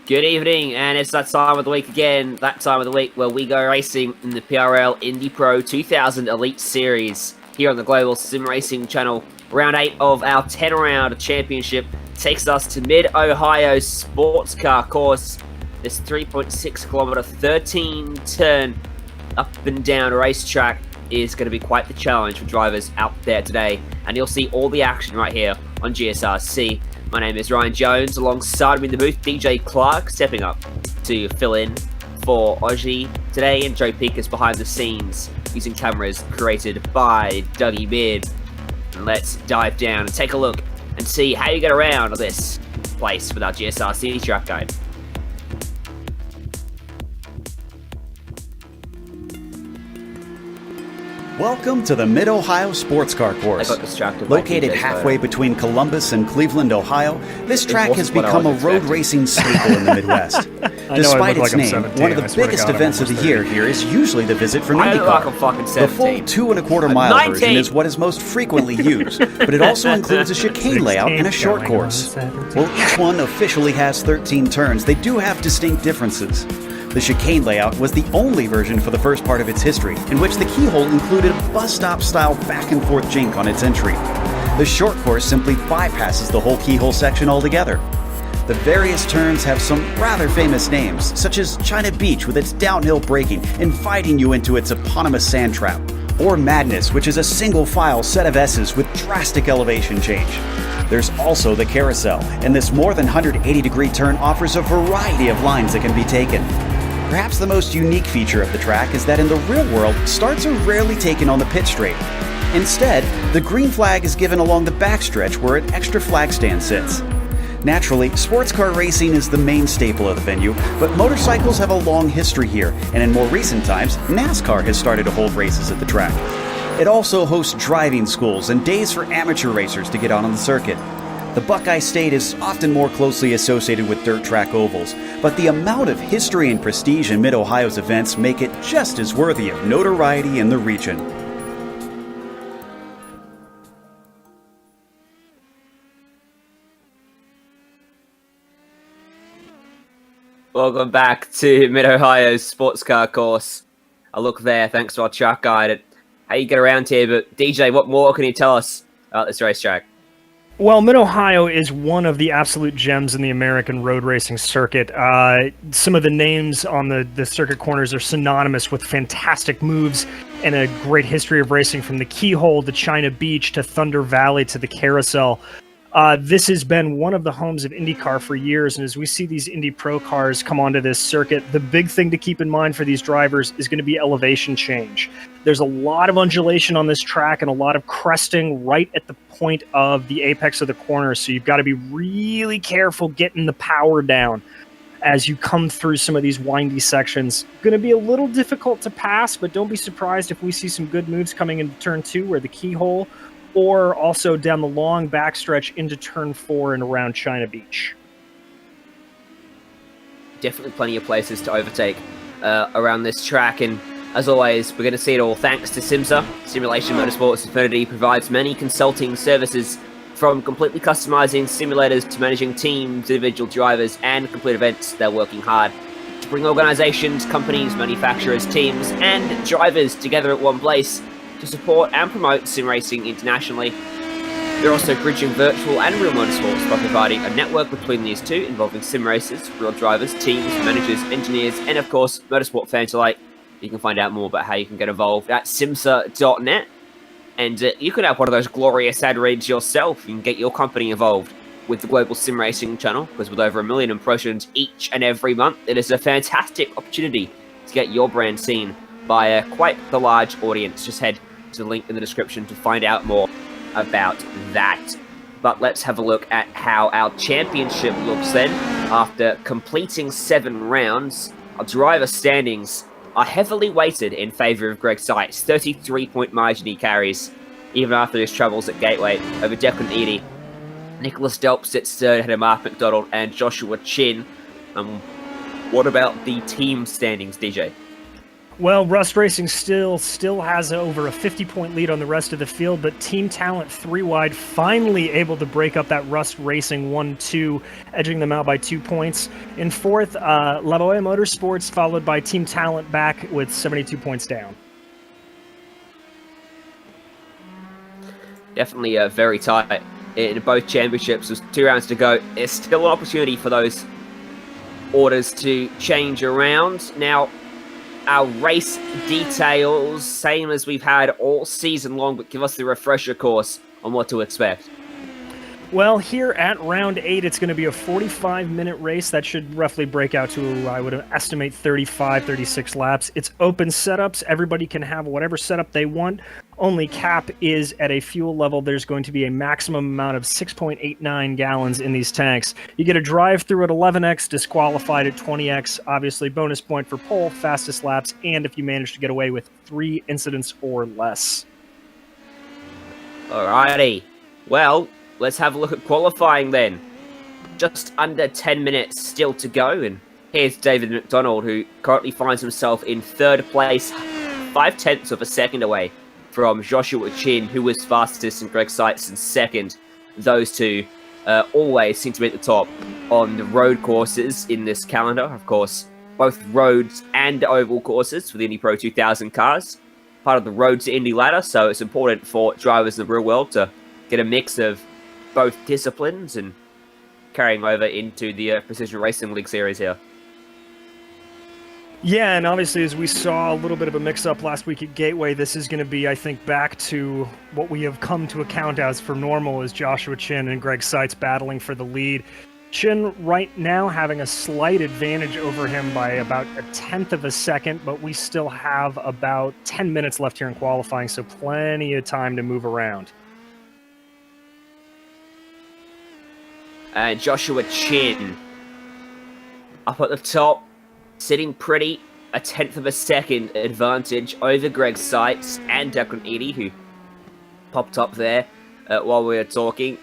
Good evening, and it's that time of the week again, that time of the week where we go racing in the PRL Indy Pro 2000 Elite Series here on the Global SimRacing channel. Round 8 of our 10-round championship takes us to Mid-Ohio sports car course. This 3.6 kilometer, 13-turn up and down racetrack is going to be quite the challenge for drivers out there today, and you'll see all the action right here on GSRC. My name is Ryan Jones, alongside me in the booth, DJ Clark, stepping up to fill in for Ozzy today, and Joe Peakus behind the scenes, using cameras created by Dougie Beard. And let's dive down and take a look and see how you get around this place with our GSRC track guide. Welcome to the Mid-Ohio Sports Car Course. Located halfway between Columbus and Cleveland, Ohio, this track has become a road racing staple in the Midwest. Despite its name, one of the biggest events of the year here is usually the visit from IndyCar. The full 2.25 mile version is what is most frequently used, but it also includes a chicane layout and a short course. While each one officially has 13 turns, they do have distinct differences. The chicane layout was the only version for the first part of its history, in which the keyhole included a bus stop style back and forth jink on its entry. The short course simply bypasses the whole keyhole section altogether. The various turns have some rather famous names, such as China Beach with its downhill braking, inviting you into its eponymous sand trap, or Madness, which is a single file set of S's with drastic elevation change. There's also the carousel, and this more than 180-degree turn offers a variety of lines that can be taken. Perhaps the most unique feature of the track is that in the real world, starts are rarely taken on the pit straight. Instead, the green flag is given along the backstretch where an extra flag stand sits. Naturally, sports car racing is the main staple of the venue, but motorcycles have a long history here, and in more recent times, NASCAR has started to hold races at the track. It also hosts driving schools and days for amateur racers to get on the circuit. The Buckeye State is often more closely associated with dirt track ovals, but the amount of history and prestige in Mid-Ohio's events make it just as worthy of notoriety in the region. Welcome back to Mid-Ohio's sports car course. A look there, thanks to our track guide at how you get around here. But DJ, what more can you tell us about this racetrack? Well, Mid-Ohio is one of the absolute gems in the American road racing circuit. Some of the names on the circuit corners are synonymous with fantastic moves and a great history of racing, from the Keyhole to China Beach to Thunder Valley to the Carousel. This has been one of the homes of IndyCar for years, and as we see these Indy Pro cars come onto this circuit, the big thing to keep in mind for these drivers is going to be elevation change. There's a lot of undulation on this track and a lot of cresting right at the point of the apex of the corner, so you've got to be really careful getting the power down as you come through some of these windy sections. Going to be a little difficult to pass, but don't be surprised if we see some good moves coming into turn 2 where the Keyhole, or also down the long backstretch into turn 4 and around China Beach. Definitely plenty of places to overtake around this track, and as always, we're going to see it all thanks to SIMMSA. Simulation Motorsports Infinity provides many consulting services, from completely customizing simulators to managing teams, individual drivers, and complete events. They're working hard to bring organizations, companies, manufacturers, teams, and drivers together at one place to support and promote sim racing internationally. They're also bridging virtual and real motorsports by providing a network between these two, involving sim racers, real drivers, teams, managers, engineers, and of course, motorsport fans alike. You can find out more about how you can get involved at SIMMSA.net, and you can have one of those glorious ad reads yourself. You can get your company involved with the Global Sim Racing channel, because with over 1 million impressions each and every month, it is a fantastic opportunity to get your brand seen by quite the large audience. Just head to the link in the description to find out more about that. But let's have a look at how our championship looks then. After completing 7 rounds, our driver standings are heavily weighted in favour of Greg Sykes. 33-point margin he carries, even after his troubles at Gateway over Declan Eady. Nicholas Delp sits third ahead of Mark Mcdonald and Joshua Chin. What about the team standings, DJ? Well, Rust Racing still has over a 50-point lead on the rest of the field, but Team Talent 3 wide finally able to break up that Rust Racing 1-2, edging them out by 2 points. In fourth, Motorsports, followed by Team Talent back with 72 points down. Definitely very tight in both championships. There's 2 rounds to go. There's still an opportunity for those orders to change around. Now, our race details, same as we've had all season long, but give us the refresher course on what to expect. Well, here at round 8, it's going to be a 45-minute race. That should roughly break out to, I would estimate, 35, 36 laps. It's open setups. Everybody can have whatever setup they want. Only cap is at a fuel level. There's going to be a maximum amount of 6.89 gallons in these tanks. You get a drive-through at 11x, disqualified at 20x. Obviously, bonus point for pole, fastest laps, and if you manage to get away with 3 incidents or less. Alrighty. Well, let's have a look at qualifying then. Just under 10 minutes still to go, and here's David Mcdonald, who currently finds himself in 3rd place, 0.5 of a second away from Joshua Chin, who was fastest, and Greg Seitz in 2nd. Those 2 always seem to be at the top on the road courses in this calendar. Of course, both roads and oval courses for the Indy Pro 2000 cars. Part of the Road to Indy ladder, so it's important for drivers in the real world to get a mix of both disciplines and carrying over into the Precision Racing League series here. Yeah, and obviously, as we saw a little bit of a mix-up last week at Gateway, this is going to be, I think, back to what we have come to account as for normal, is Joshua Chin and Greg Seitz battling for the lead. Chin right now having a slight advantage over him by about 1/10 of a second, but we still have about 10 minutes left here in qualifying, so plenty of time to move around. And Joshua Chin up at the top, sitting pretty, 1/10 of a second advantage over Greg Seitz and Declan Eady, who popped up there while we were talking.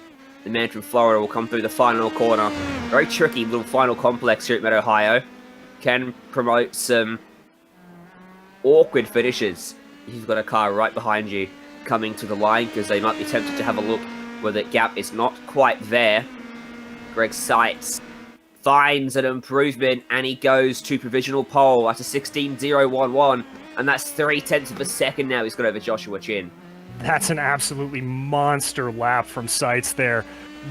The man from Florida will come through the final corner. Very tricky little final complex here at Mid-Ohio. Can promote some awkward finishes. You've got a car right behind you coming to the line, because they might be tempted to have a look where the gap is not quite there. Greg Seitz finds an improvement, and he goes to provisional pole at a 16.011, and that's 0.3 of a second now he's got over Joshua Chin. That's an absolutely monster lap from Seitz there.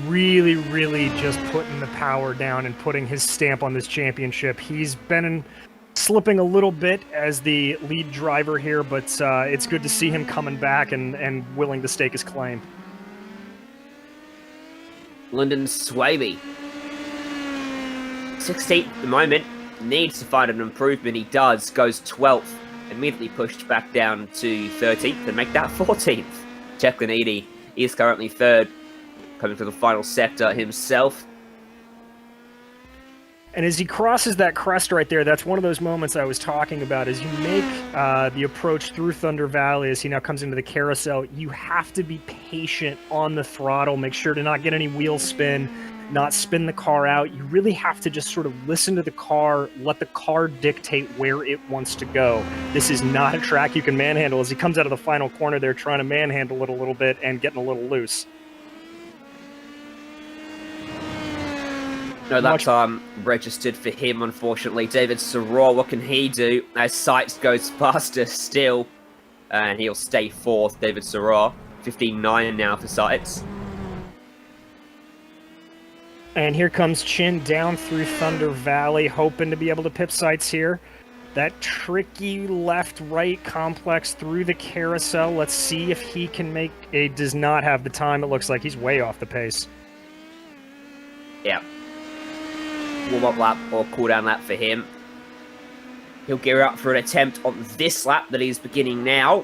Really, really just putting the power down and putting his stamp on this championship. He's been slipping a little bit as the lead driver here, but it's good to see him coming back and willing to stake his claim. Lyndon Swaby, 16th at the moment, needs to find an improvement. He does, goes 12th, immediately pushed back down to 13th and make that 14th. Declan Eady is currently 3rd, coming to the final sector himself. And as he crosses that crest right there, that's one of those moments I was talking about. As you make the approach through Thunder Valley, as he now comes into the carousel, you have to be patient on the throttle. Make sure to not get any wheel spin, not spin the car out. You really have to just sort of listen to the car, let the car dictate where it wants to go. This is not a track you can manhandle. As he comes out of the final corner there, trying to manhandle it a little bit and getting a little loose. No, that time registered for him, unfortunately. David Soror, what can he do? As Seitz goes faster still, and he'll stay 4th. David Soror, 15.9 now for Seitz. And here comes Chin down through Thunder Valley, hoping to be able to pip Seitz here. That tricky left-right complex through the carousel. Let's see if he can make a... Does not have the time. It looks like he's way off the pace. Yeah. Warm-up lap or cool-down lap for him. He'll gear up for an attempt on this lap that he's beginning now.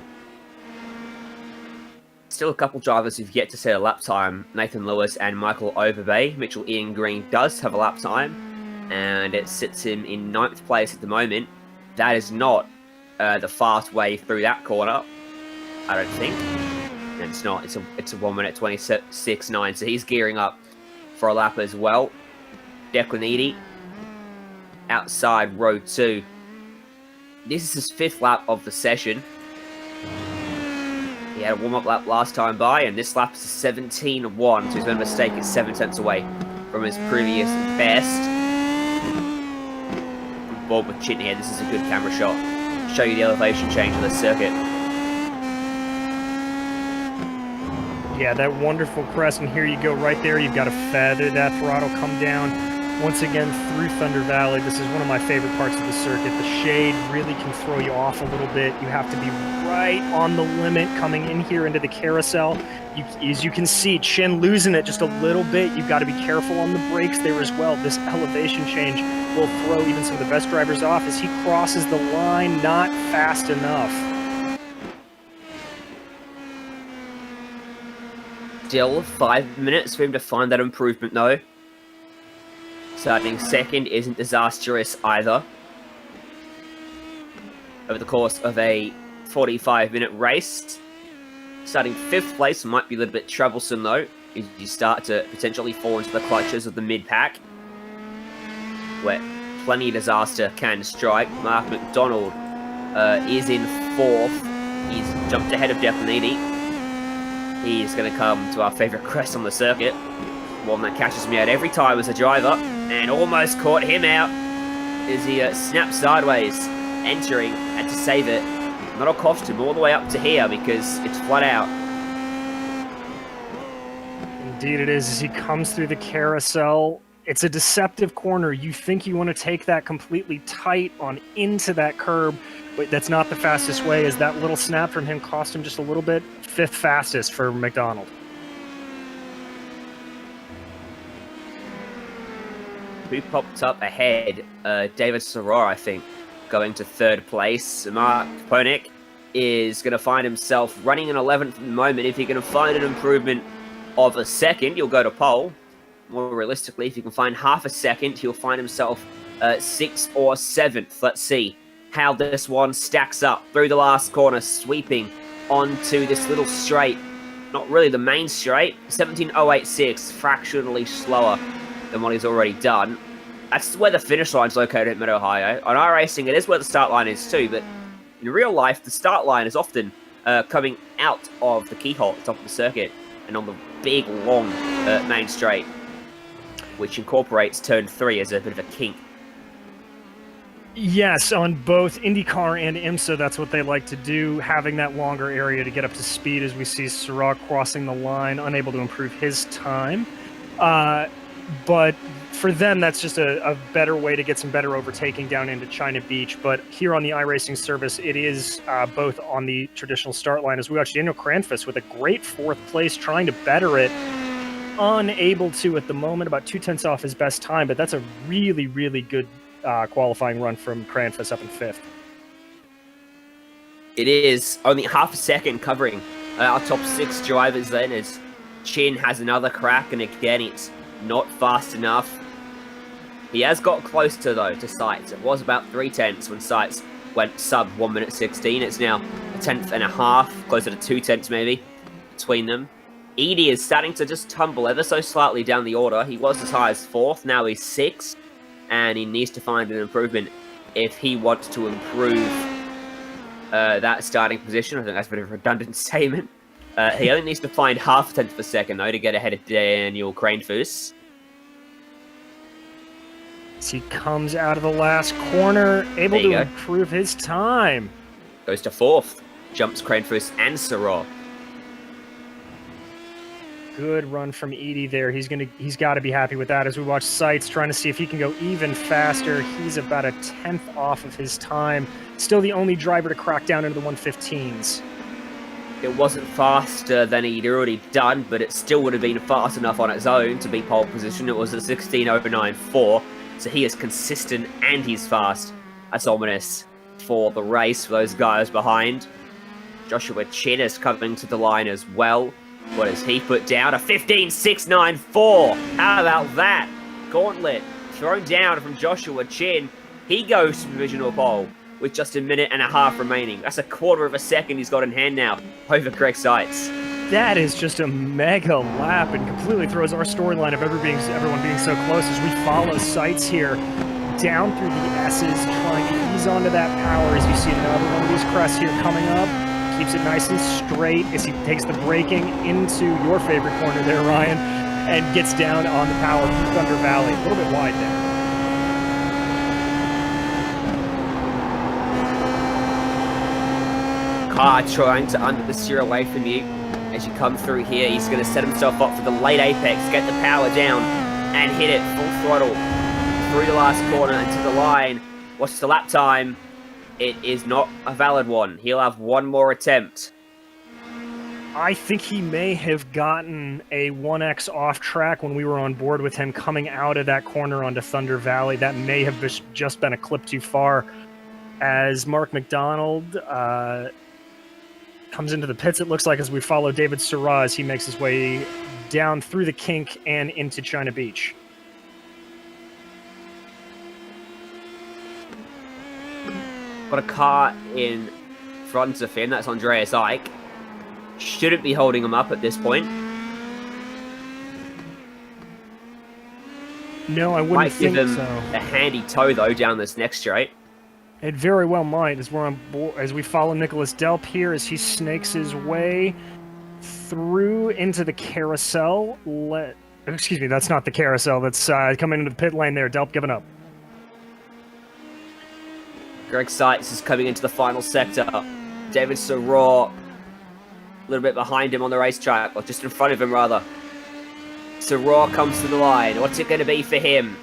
Still a couple drivers who've yet to set a lap time. Nathan Lewis and Michael Overbay. Mitchell Ian Green does have a lap time, and it sits him in 9th place at the moment. That is not the fast way through that corner, I don't think. And it's not. It's a 1 minute 26.9, so he's gearing up for a lap as well. Declan Eady, outside row 2. this is his 5th lap of the session. He had a warm-up lap last time by, and this lap is a 17.1, so he's made a mistake. It's 7 tenths away from his previous best. Bob with Chin here. This is a good camera shot. Show you the elevation change of the circuit. Yeah, that wonderful crest, and here you go right there. You've got to feather that throttle, come down once again through Thunder Valley. This is one of my favorite parts of the circuit. The shade really can throw you off a little bit. You have to be right on the limit coming in here into the carousel. As you can see, Chin losing it just a little bit. You've got to be careful on the brakes there as well. This elevation change will throw even some of the best drivers off as he crosses the line, not fast enough. Still 5 minutes for him to find that improvement, though. Starting second isn't disastrous either. Over the course of a 45-minute race. Starting 5th place might be a little bit troublesome, though, as you start to potentially fall into the clutches of the mid-pack, where plenty of disaster can strike. Mark Mcdonald is in 4th. He's jumped ahead of Declan Indy. He's going to come to our favourite crest on the circuit. One that catches me out every time as a driver, and almost caught him out as he snapped sideways, entering, had to save it. That'll cost him all the way up to here because it's flat out. Indeed it is, as he comes through the carousel. It's a deceptive corner. You think you want to take that completely tight on into that curb, but that's not the fastest way, as that little snap from him cost him just a little bit. 5th fastest for Mcdonald. Who popped up ahead? David Soror, I think, going to 3rd place. Mark Ponik is going to find himself running in 11th at the moment. If he can find an improvement of a second, he'll go to pole. More realistically, if he can find half a second, he'll find himself 6th or 7th. Let's see how this one stacks up through the last corner, sweeping onto this little straight. Not really the main straight. 17.086, fractionally slower than what he's already done. That's where the finish line's located at Mid-Ohio. On iRacing, it is where the start line is too, but in real life, the start line is often coming out of the keyhole at the top of the circuit and on the big, long main straight, which incorporates turn 3 as a bit of a kink. Yes, on both IndyCar and IMSA, that's what they like to do, having that longer area to get up to speed, as we see Sirach crossing the line, unable to improve his time. But for them, that's just a better way to get some better overtaking down into China Beach. But here on the iRacing service, it is both on the traditional start line, as we watch Daniel Cranfus with a great 4th place, trying to better it. Unable to at the moment, about 2 tenths off his best time, but that's a really, really good qualifying run from Cranfus up in 5th. It is only half a second covering our top 6 drivers then, as Chin has another crack, and again it's not fast enough. He has got closer though to Sights. It was about 3 tenths when Sights went sub 1 minute 16. It's now a tenth and a half, closer to 2 tenths maybe between them. Edie is starting to just tumble ever so slightly down the order. He was as high as 4th, now he's 6th, and he needs to find an improvement if he wants to improve that starting position. I think that's a bit of a redundant statement. He only needs to find half a tenth per second, though, to get ahead of Daniel Cranfus. As he comes out of the last corner, able to improve his time. Goes to 4th. Jumps Cranfus and Soror. Good run from Edie there. He's got to be happy with that, as we watch Sights trying to see if he can go even faster. He's about a tenth off of his time. Still the only driver to crack down into the 115s. It wasn't faster than he'd already done, but it still would have been fast enough on its own to be pole position. It was a 16.094, so he is consistent and he's fast. That's ominous for the race for those guys behind. Joshua Chin is coming to the line as well. What has he put down? A 15.694. How about that? Gauntlet thrown down from Joshua Chin. He goes to provisional pole with just a minute and a half remaining. That's a quarter of a second he's got in hand now over Greg Sights. That is just a mega lap and completely throws our storyline of everyone being so close as we follow Sights here. down through the S's, trying to ease onto that power as you see another one of these crests here coming up. Keeps it nice and straight as he takes the braking into your favorite corner there, Ryan, and gets down on the power from Thunder Valley. A little bit wide there. Car trying to understeer away from you as you come through here. He's going to set himself up for the late apex, get the power down, and hit it full throttle through the last corner and to the line. What's the lap time? It is not a valid one. He'll have one more attempt. I think he may have gotten a 1x off track when we were on board with him coming out of that corner onto Thunder Valley. That may have just been a clip too far as Mark Mcdonald comes into the pits, it looks like, as we follow David Sirah as he makes his way down through the kink and into China Beach. Got a car in front of him, that's Andreas Ike. Shouldn't be holding him up at this point. No, I wouldn't might think give him so. A handy tow, though, down this next straight. It very well might, as we're on board, as we follow Nicholas Delp here as he snakes his way through into the carousel. Excuse me, that's not the carousel. That's coming into the pit lane there. Delp giving up. Greg Seitz is coming into the final sector. David Sirah, a little bit behind him on the racetrack, or just in front of him, rather. Sirah comes to the line. What's it going to be for him?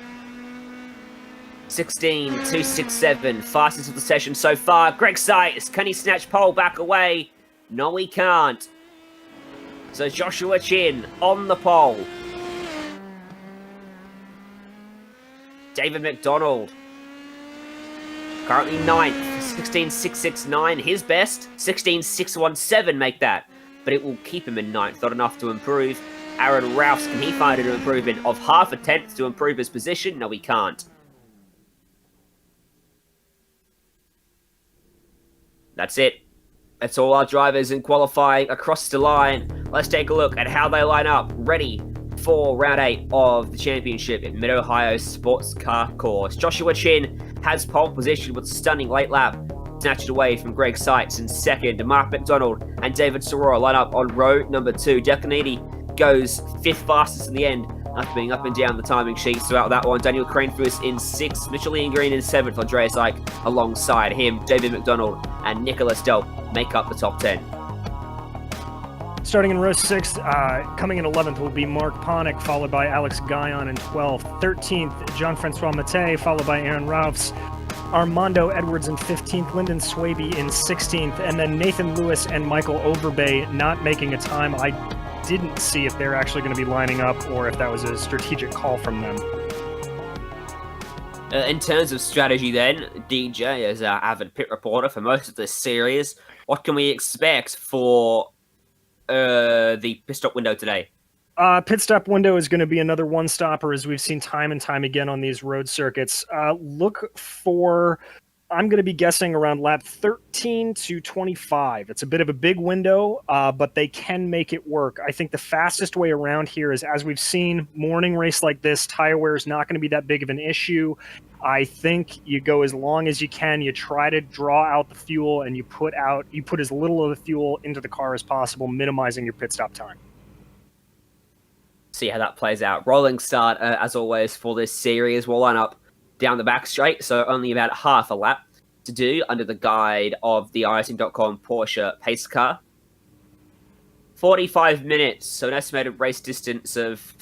16.267, fastest of the session so far. Greg Seitz, can he snatch pole back away? No, he can't. So Joshua Chin on the pole. David Mcdonald, currently 9th, 16.669, his best. 16.617 make that, but it will keep him in 9th, not enough to improve. Aaron Rouse, can he find an improvement of half a tenth to improve his position? No, he can't. That's it. That's all our drivers in qualifying across the line. Let's take a look at how they line up, ready for round 8 of the championship at Mid-Ohio Sports Car Course. Joshua Chin has pole position with a stunning late lap, snatched away from Greg Seitz in second. Mark McDonald and David Sirah line up on row number 2. Declan Eady goes 5th fastest in the end, after being up and down the timing sheets throughout that one. Daniel Cranefuss in 6th, Mitchell Ian Green in 7th, Andreas Ike alongside him. David McDonald and Nicholas Delp make up the top 10. Starting in row 6, coming in 11th will be Mark Ponick, followed by Alex Guyon in 12th. 13th, Jean-Francois Matte, followed by Aaron Roufs. Armando Edwards in 15th, Lyndon Swaby in 16th, and then Nathan Lewis and Michael Overbay not making a time. I didn't see if they're actually going to be lining up or if that was a strategic call from them. In terms of strategy then, DJ, as our avid pit reporter for most of this series, what can we expect for the pit stop window today? Pit stop window is going to be another one-stopper, as we've seen time and time again on these road circuits. Look for, I'm going to be guessing, around lap 13 to 25. It's a bit of a big window, but they can make it work. I think the fastest way around here is, as we've seen, morning race like this, tire wear is not going to be that big of an issue. I think you go as long as you can. You try to draw out the fuel, and you put as little of the fuel into the car as possible, minimizing your pit stop time. See how that plays out. Rolling start, as always, for this series. We'll line up down the back straight, so only about half a lap to do under the guide of the iRacing.com Porsche pace car. 45 minutes, so an estimated race distance of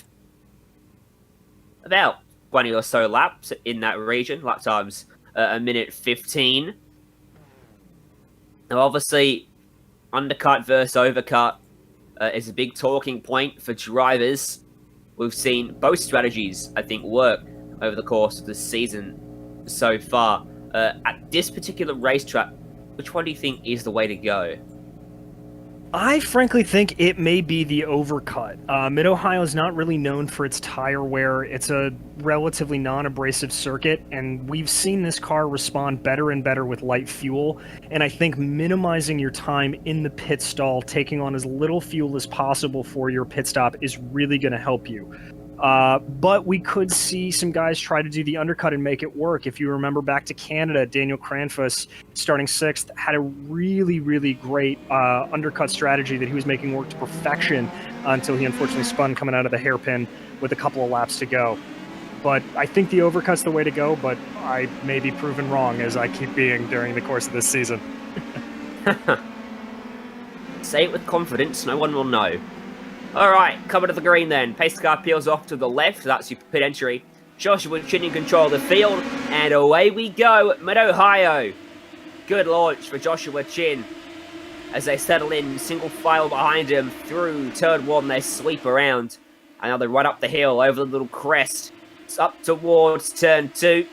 about 20 or so laps in that region. Lap times a minute 15. Now, obviously, undercut versus overcut is a big talking point for drivers. We've seen both strategies, I think, work over the course of the season so far. At this particular racetrack, which one do you think is the way to go? I frankly think it may be the overcut. Mid-Ohio is not really known for its tire wear. It's a relatively non-abrasive circuit, and we've seen this car respond better and better with light fuel. And I think minimizing your time in the pit stall, taking on as little fuel as possible for your pit stop, is really going to help you. But we could see some guys try to do the undercut and make it work. If you remember back to Canada, Daniel Kranfus, starting 6th, had a really, really great undercut strategy that he was making work to perfection until he unfortunately spun coming out of the hairpin with a couple of laps to go. But I think the overcut's the way to go, but I may be proven wrong, as I keep being during the course of this season. Say it with confidence, no one will know. Alright, coming to the green then. Pace car peels off to the left, that's your pit entry. Joshua Chin in control of the field, and away we go, Mid-Ohio. Good launch for Joshua Chin. As they settle in, single file behind him, through turn 1, they sweep around. And now they run up the hill, over the little crest. It's up towards turn 2.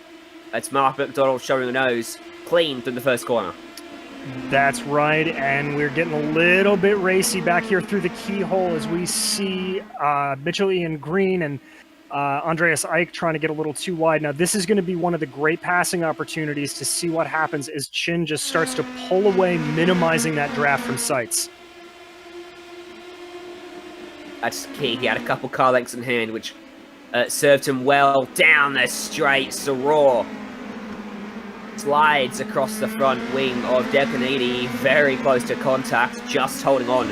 That's Mark Mcdonald showing the nose, clean through the first corner. That's right, and we're getting a little bit racy back here through the keyhole as we see Mitchell Ian Green and Andreas Eick trying to get a little too wide. Now, this is going to be one of the great passing opportunities to see what happens as Chin just starts to pull away, minimizing that draft from sights. That's key. He had a couple car lengths in hand, which served him well down the straight. Soror slides across the front wing of Decanidi, very close to contact, just holding on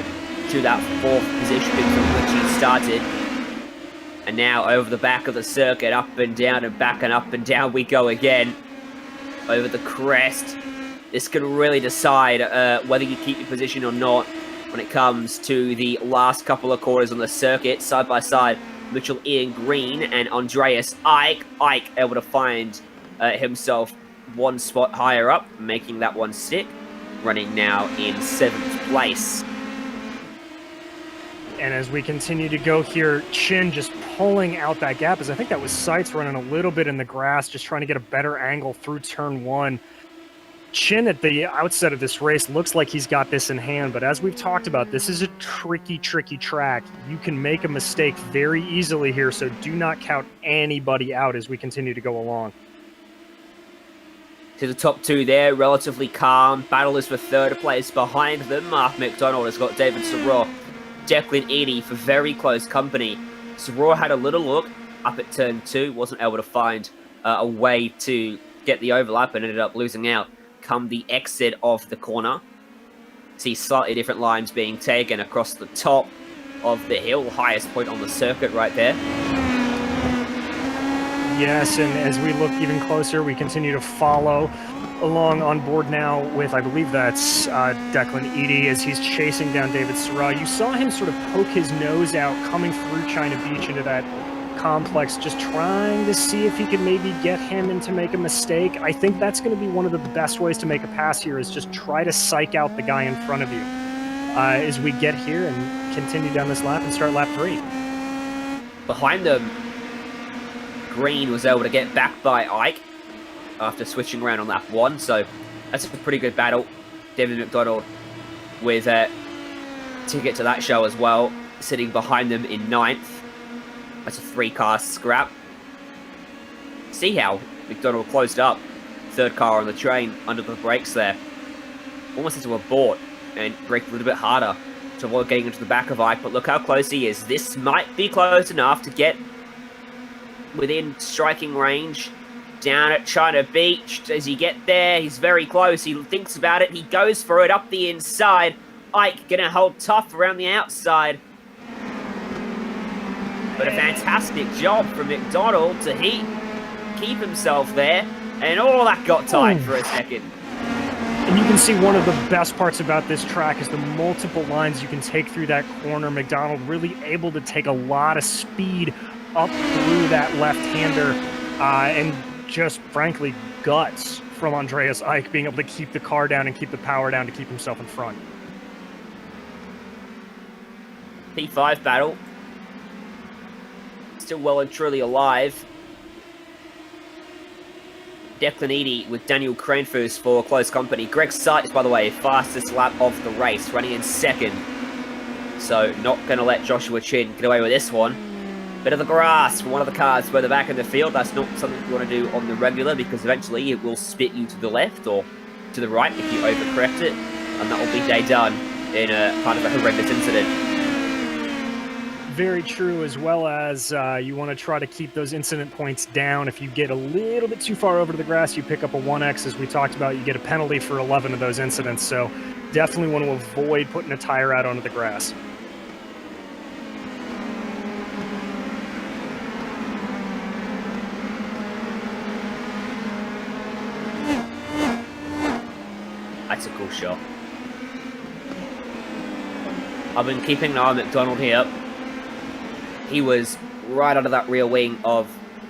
to that 4th position from which he started. And now over the back of the circuit, up and down and back and up and down we go again. Over the crest. This can really decide whether you keep your position or not when it comes to the last couple of quarters on the circuit. Side by side, Mitchell Ian Green and Andreas Eick. Eick able to find himself one spot higher up, making that one stick. Running now in 7th place. And as we continue to go here, Chin just pulling out that gap, as I think that was Sights running a little bit in the grass, just trying to get a better angle through turn 1. Chin at the outset of this race looks like he's got this in hand, but as we've talked about, this is a tricky track. You can make a mistake very easily here, so do not count anybody out as we continue to go along. To the top 2 there, relatively calm. Battle is for 3rd place. Behind them, Mark Mcdonald has got David Soror. Declan Edie for very close company. Soror had a little look up at turn 2, wasn't able to find a way to get the overlap and ended up losing out come the exit of the corner. See slightly different lines being taken across the top of the hill, highest point on the circuit right there. Yes, and as we look even closer, we continue to follow along on board now with, I believe that's Declan Edie, as he's chasing down David Soror. You saw him sort of poke his nose out coming through China Beach into that complex, just trying to see if he could maybe get him in to make a mistake. I think that's going to be one of the best ways to make a pass here, is just try to psych out the guy in front of you as we get here and continue down this lap and start lap 3. Behind them, Green was able to get back by Eick after switching around on lap 1, so that's a pretty good battle. David Mcdonald with a ticket to that show as well, sitting behind them in 9th. That's a 3-car scrap. See how McDonald closed up. 3rd car on the train under the brakes there. Almost into a board and braked a little bit harder to avoid getting into the back of Eick, but look how close he is. This might be close enough to get within striking range down at China Beach. Does he get there? He's very close. He thinks about it. He goes for it up the inside. Eick gonna hold tough around the outside. But a fantastic job from McDonald to keep himself there. And all that got tight for a second. And you can see one of the best parts about this track is the multiple lines you can take through that corner. McDonald really able to take a lot of speed up through that left-hander and just, frankly, guts from Andreas Eick being able to keep the car down and keep the power down to keep himself in front. P5 battle. Still well and truly alive. Declan Edie with Daniel Kranfus for close company. Greg Sights, by the way, fastest lap of the race, running in 2nd. So not going to let Joshua Chin get away with this one. Bit of the grass for one of the cars further back in the field. That's not something you want to do on the regular, because eventually it will spit you to the left or to the right if you overcorrect it. And that will be day done in a kind of a horrendous incident. very true, as well as you want to try to keep those incident points down. If you get a little bit too far over to the grass, you pick up a 1x, as we talked about. You get a penalty for 11 of those incidents, so definitely want to avoid putting a tire out onto the grass. That's a cool shot. I've been keeping an eye on Mcdonald here. He was right under that rear wing of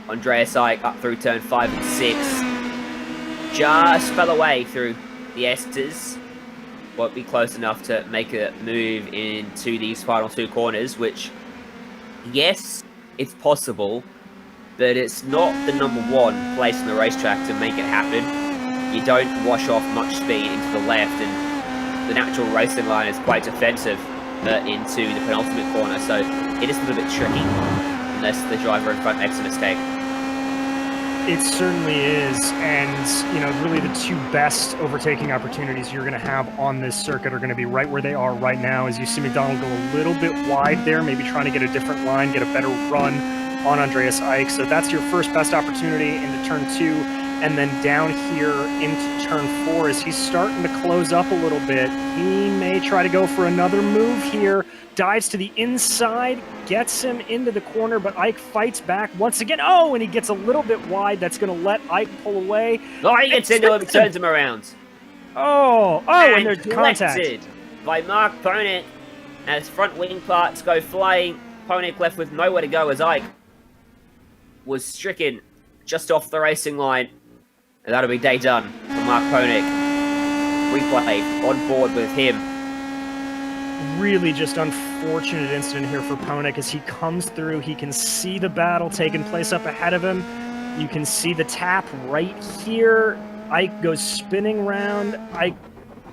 Andreas Eick up through turn 5 and 6. Just fell away through the Esters. Won't be close enough to make a move into these final 2 corners, which, yes, it's possible, but it's not the #1 place in the racetrack to make it happen. You don't wash off much speed into the left, and the natural racing line is quite defensive into the penultimate corner, so it is a little bit tricky unless the driver in front makes a mistake. It certainly is, and you know, really the 2 best overtaking opportunities you're going to have on this circuit are going to be right where they are right now, as you see Mcdonald go a little bit wide there, maybe trying to get a different line, get a better run on Andreas Eick. So that's your first best opportunity into turn 2. And then down here into turn 4, as he's starting to close up a little bit, he may try to go for another move here. Dives to the inside, gets him into the corner, but Eick fights back once again. Oh, and he gets a little bit wide. That's going to let Eick pull away. Oh, he gets into him, turns him around. And there's contact. By Mark Ponick as front wing parts go flying. Ponick left with nowhere to go as Eick was stricken just off the racing line. And that'll be day done for Mark Ponick. Replay on board with him. Really just unfortunate incident here for Ponick as he comes through. He can see the battle taking place up ahead of him. You can see the tap right here. Eick goes spinning round. Eick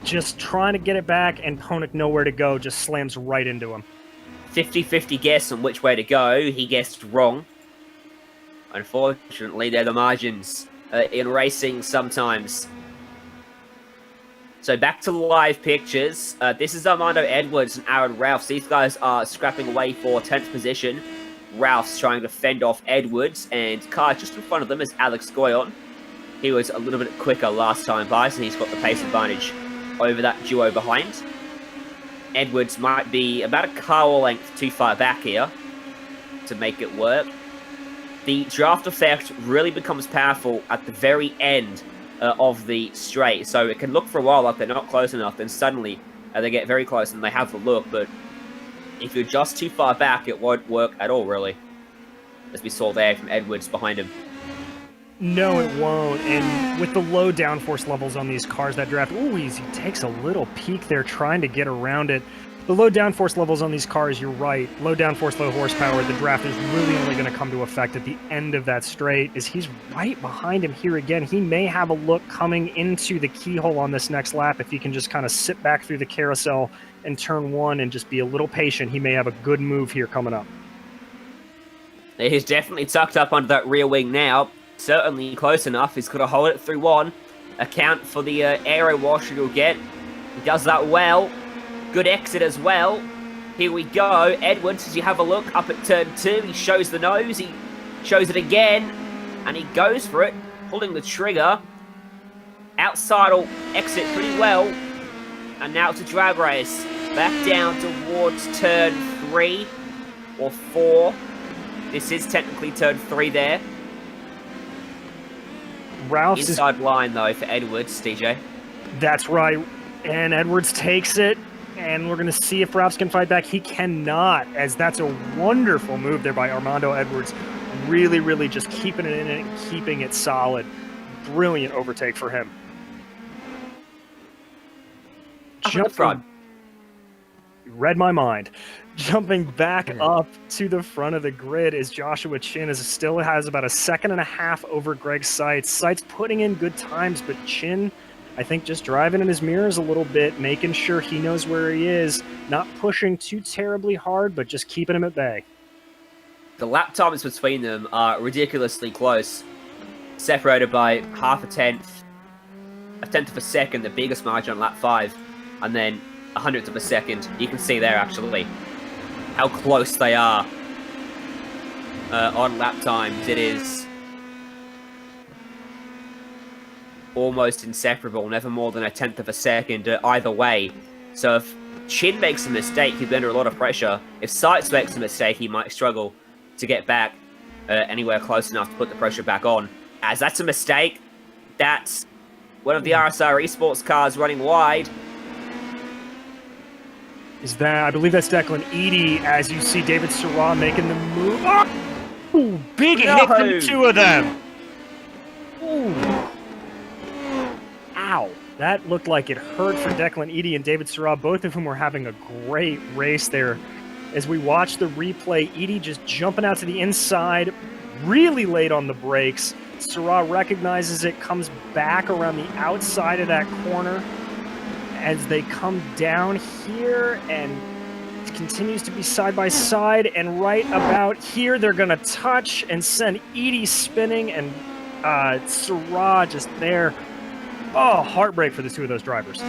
just trying to get it back, and Ponick nowhere to go, just slams right into him. 50-50 guess on which way to go. He guessed wrong. Unfortunately, they're the margins in racing sometimes. So back to live pictures. This is Armando Edwards and Aaron Ralphs. These guys are scrapping away for 10th position. Ralphs trying to fend off Edwards, and car just in front of them is Alex Goyon. He was a little bit quicker last time by, so he's got the pace advantage over that duo behind. Edwards might be about a car length too far back here to make it work. The draft effect really becomes powerful at the very end of the straight, so it can look for a while like they're not close enough, then suddenly they get very close and they have the look, but if you're just too far back, it won't work at all, really, as we saw there from Edwards behind him. No, it won't, and with the low downforce levels on these cars, that draft, he takes a little peek there trying to get around it. The low downforce levels on these cars, you're right. Low downforce, low horsepower. The draft is really only going to come to effect at the end of that straight, as he's right behind him here again. He may have a look coming into the keyhole on this next lap if he can just kind of sit back through the carousel in turn 1 and just be a little patient. He may have a good move here coming up. He's definitely tucked up under that rear wing now. Certainly close enough. He's got to hold it through 1. Account for the aero wash he'll get. He does that well. Good exit as well. Here we go. Edwards, as you have a look up at turn 2, he shows the nose. He shows it again. And he goes for it, pulling the trigger. Outside will exit pretty well. And now it's a drag race. Back down towards turn 3 or 4. This is technically turn 3 there. Ralph's inside line, though, for Edwards, DJ. That's right. And Edwards takes it. And we're going to see if Ralphs can fight back. He cannot, as that's a wonderful move there by Armando Edwards. Really, really just keeping it in and keeping it solid. Brilliant overtake for him. Front. Read my mind. Jumping back up to the front of the grid is Joshua Chin, as still has about a 1.5 seconds over Greg Seitz. Seitz putting in good times, but Chin, I think, just driving in his mirrors a little bit, making sure he knows where he is, not pushing too terribly hard, but just keeping him at bay. The lap times between them are ridiculously close, separated by half a tenth of a second, the biggest margin on lap 5, and then 100th of a second. You can see there, actually. how close they are on lap times. It is almost inseparable, never more than a tenth of a second either way. So if Chin makes a mistake, he'll be under a lot of pressure. If Sights makes a mistake, he might struggle to get back anywhere close enough to put the pressure back on. As that's a mistake, that's one of the RSR Esports cars running wide. Is that, I believe that's Declan Eady, as you see David Sirah making the move. Oh! Ooh, big hit from the two of them. Ooh. Ow. That looked like it hurt for Declan Eady and David Sirah, both of whom were having a great race there. As we watch the replay, Eady just jumping out to the inside, really late on the brakes. Sirah recognizes it, comes back around the outside of that corner as they come down here, and it continues to be side by side, and right about here they're going to touch and send Eady spinning, and Sirah just there. Oh, heartbreak for the two of those drivers.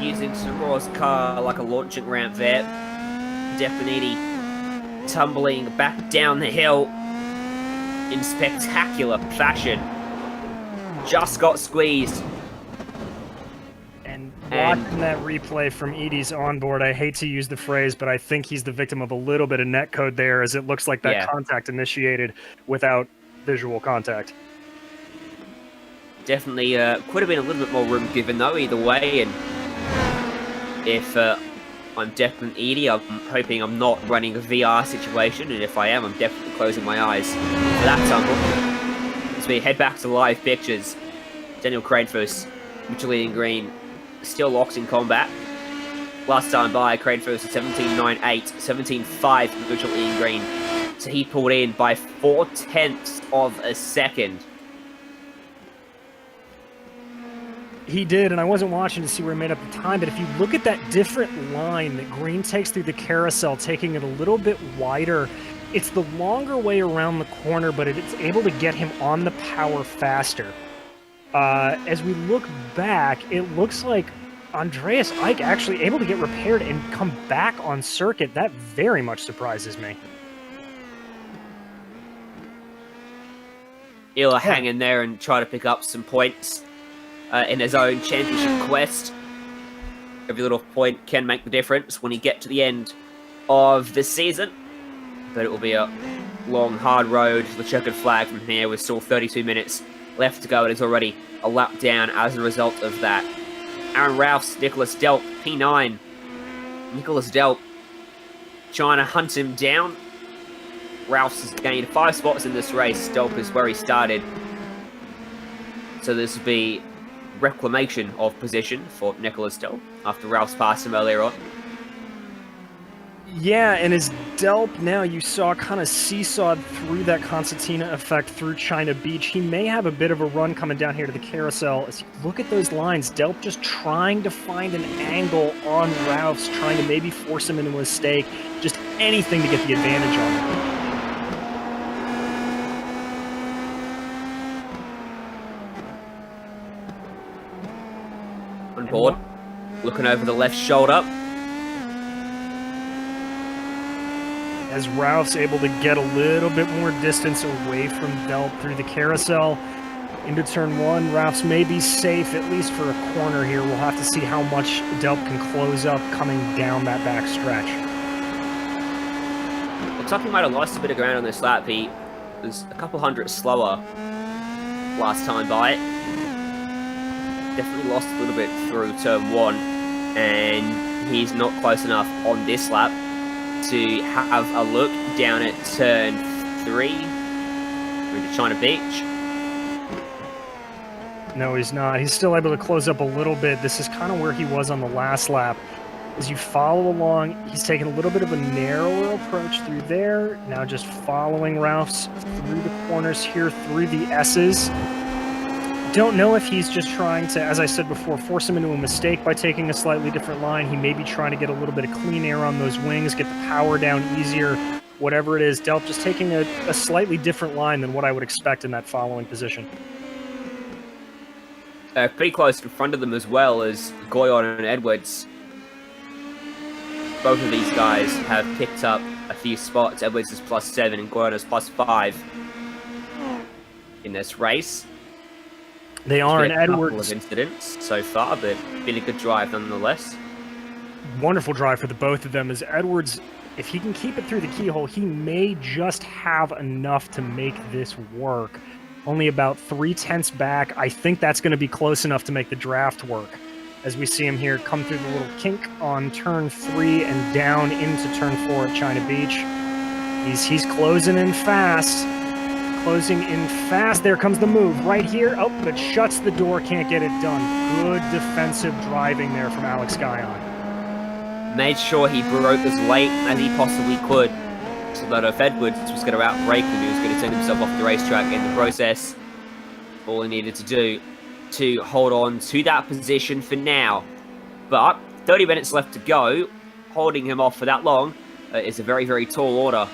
Using Sirah's car like a launching ramp there. Definitely tumbling back down the hill in spectacular fashion. Just got squeezed. And watching that replay from Eady's onboard, I hate to use the phrase, but I think he's the victim of a little bit of netcode there, as it looks like that contact initiated without visual contact. Definitely could have been a little bit more room given though, either way. And if I'm definitely Eady, I'm hoping I'm not running a VR situation, and if I am, I'm definitely closing my eyes for that tumble. As we head back to live pictures, Daniel Cranefuss, Mitchell Ian Green, still locked in combat. Last time by, Cranefuss 17.98, 17.5 for Mitchell Ian Green. So he pulled in by 0.4 of a second. He did, and I wasn't watching to see where he made up the time, but if you look at that different line that Green takes through the carousel, taking it a little bit wider, it's the longer way around the corner, but it's able to get him on the power faster. As we look back, it looks like Andreas Eick actually able to get repaired and come back on circuit. That very much surprises me. He'll hang in there and try to pick up some points in his own championship quest. Every little point can make the difference when you get to the end of the season. But it will be a long, hard road to the checkered flag from here, with still 32 minutes left to go, and it's already a lap down as a result of that. Aaron Ralphs, Nicholas Delp, P9. Nicholas Delp trying to hunt him down. Ralphs has gained 5 spots in this race. Delp is where he started. So this will be reclamation of position for Nicholas Delp after Ralphs passed him earlier on. Yeah, and as Delp now, you saw kind of seesawed through that concertina effect through China Beach. He may have a bit of a run coming down here to the carousel. As you look at those lines, Delp just trying to find an angle on Ralphs, trying to maybe force him into a mistake, just anything to get the advantage on him. On board, looking over the left shoulder. As Ralph's able to get a little bit more distance away from Delp through the carousel into turn 1. Ralph's may be safe, at least for a corner here. We'll have to see how much Delp can close up coming down that back stretch. Looks like he might have lost a bit of ground on this lap. He was a couple hundred slower last time by. Definitely lost a little bit through turn 1, and he's not close enough on this lap to have a look down at turn 3 into China Beach. No, he's not. He's still able to close up a little bit. This is kind of where he was on the last lap. As you follow along, he's taking a little bit of a narrower approach through there. Now just following Ralph's through the corners here, through the S's. Don't know if he's just trying to, as I said before, force him into a mistake by taking a slightly different line. He may be trying to get a little bit of clean air on those wings, get the power down easier, whatever it is. Delp just taking a slightly different line than what I would expect in that following position. Pretty close in front of them as well as Goyon and Edwards. both of these guys have picked up a few spots. Edwards is +7 and Goyan is +5 in this race. They are, and Edwards. Edwards. A couple of incidents so far, but been a good drive nonetheless. Wonderful drive for the both of them. As Edwards, if he can keep it through the keyhole, he may just have enough to make this work. Only about 3/10 back. I think that's going to be close enough to make the draft work. As we see him here come through the little kink on turn 3 and down into turn 4 at China Beach. He's closing in fast. Closing in fast. There comes the move right here. Oh, but shuts the door. Can't get it done. Good defensive driving there from Alex Guyon. Made sure he broke as late as he possibly could, so that if Edwards was going to outbrake him, he was going to send himself off the racetrack in the process. All he needed to do to hold on to that position for now. But 30 minutes left to go. Holding him off for that long is a very, very tall order.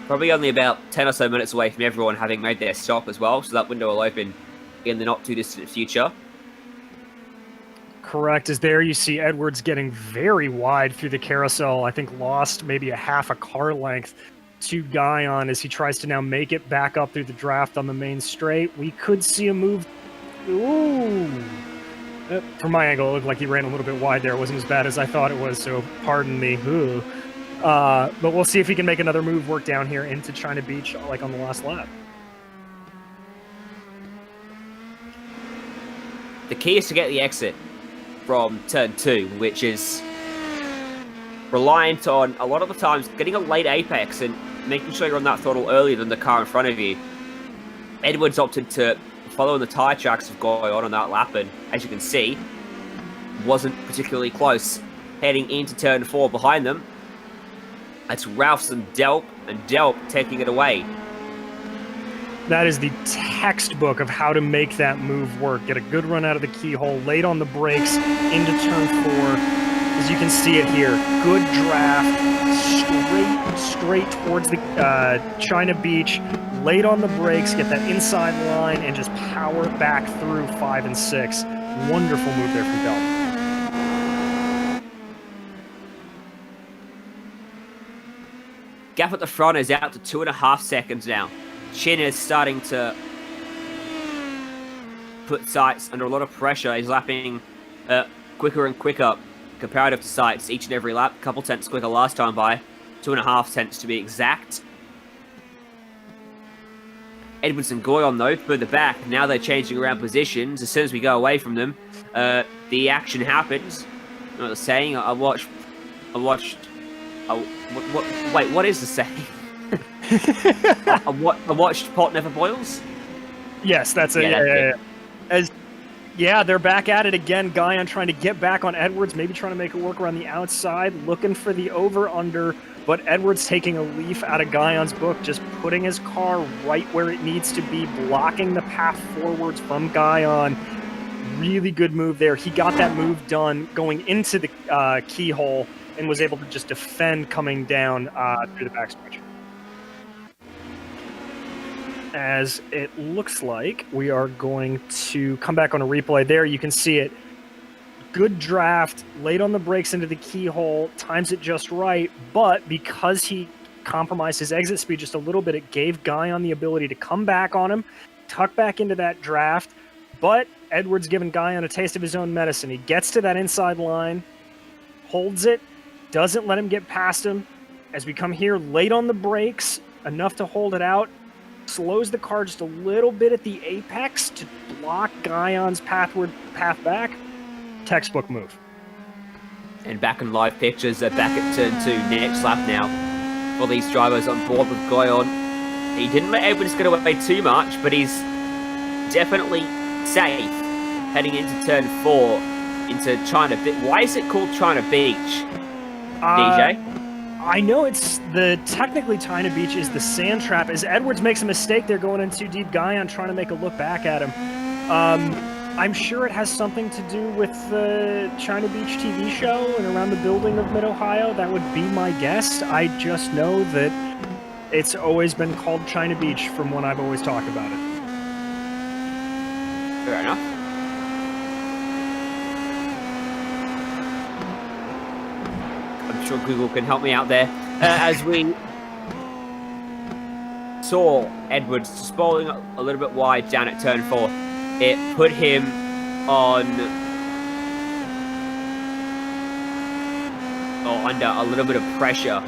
Probably only about 10 or so minutes away from everyone having made their stop as well, so that window will open in the not-too-distant future. Correct. As there you see Edwards getting very wide through the carousel. I think lost maybe a half a car length to Guyon as he tries to now make it back up through the draft on the main straight. We could see a move. Ooh. From my angle, it looked like he ran a little bit wide there. It wasn't as bad as I thought it was, so pardon me. Ooh. But we'll see if he can make another move work down here into China Beach, like on the last lap. The key is to get the exit from turn 2, which is reliant on, a lot of the times, getting a late apex and making sure you're on that throttle earlier than the car in front of you. Edwards opted to follow in the tyre tracks of Goyon on that lap, and as you can see, wasn't particularly close. Heading into turn 4 behind them, it's Ralphs and Delp taking it away. That is the textbook of how to make that move work. Get a good run out of the keyhole, late on the brakes, into turn 4. As you can see it here, good draft, straight towards the China Beach, late on the brakes, get that inside line, and just power back through 5 and 6. Wonderful move there from Delp. Gap at the front is out to 2.5 seconds now. Chin is starting to put sights under a lot of pressure. He's lapping quicker and quicker comparative to sights each and every lap. A couple tenths quicker last time by. 2.5 tenths to be exact. Edwards and Goyon, though, further back. Now they're changing around positions. As soon as we go away from them, the action happens. You know what they're saying? Wait, what is the saying? I watched pot never boils? Yes, that's it. Yeah, they're back at it again. Guyon trying to get back on Edwards, maybe trying to make it work around the outside, looking for the over-under, but Edwards taking a leaf out of Guyon's book, just putting his car right where it needs to be, blocking the path forwards from Guyon. Really good move there. He got that move done going into the keyhole and was able to just defend coming down through the backstretch. As it looks like we are going to come back on a replay there. You can see it. Good draft, late on the brakes into the keyhole, times it just right, but because he compromised his exit speed just a little bit, it gave Guyon the ability to come back on him, tuck back into that draft, but Edwards giving Guyon a taste of his own medicine. He gets to that inside line, holds it, doesn't let him get past him. As we come here late on the brakes, enough to hold it out, slows the car just a little bit at the apex to block Guyon's path back. Textbook move. And back in live pictures, they're back at turn 2, next lap now. For these drivers on board with Goyon. He didn't let Edwards get away too much, but he's definitely safe heading into turn 4 into China Beach. Why is it called China Beach, DJ? I know it's technically China Beach is the sand trap. As Edwards makes a mistake, they're going in too deep. Guyon trying to make a look back at him. I'm sure it has something to do with the China Beach TV show and around the building of Mid-Ohio. That would be my guess. I just know that it's always been called China Beach from when I've always talked about it. Fair enough. sure Google can help me out there. As we saw Edwards just bowling a little bit wide down at turn 4. It put him on under a little bit of pressure.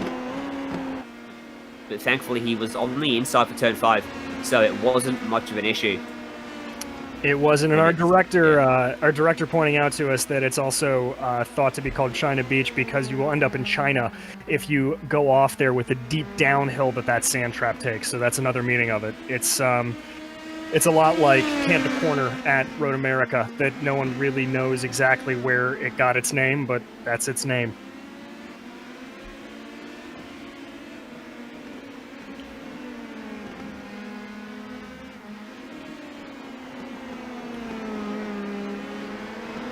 But thankfully he was on the inside for turn 5, so it wasn't much of an issue. It wasn't, and our director pointing out to us that it's also thought to be called China Beach because you will end up in China if you go off there with the deep downhill that sand trap takes. So that's another meaning of it. It's a lot like Camp Corner at Road America, that no one really knows exactly where it got its name, but that's its name.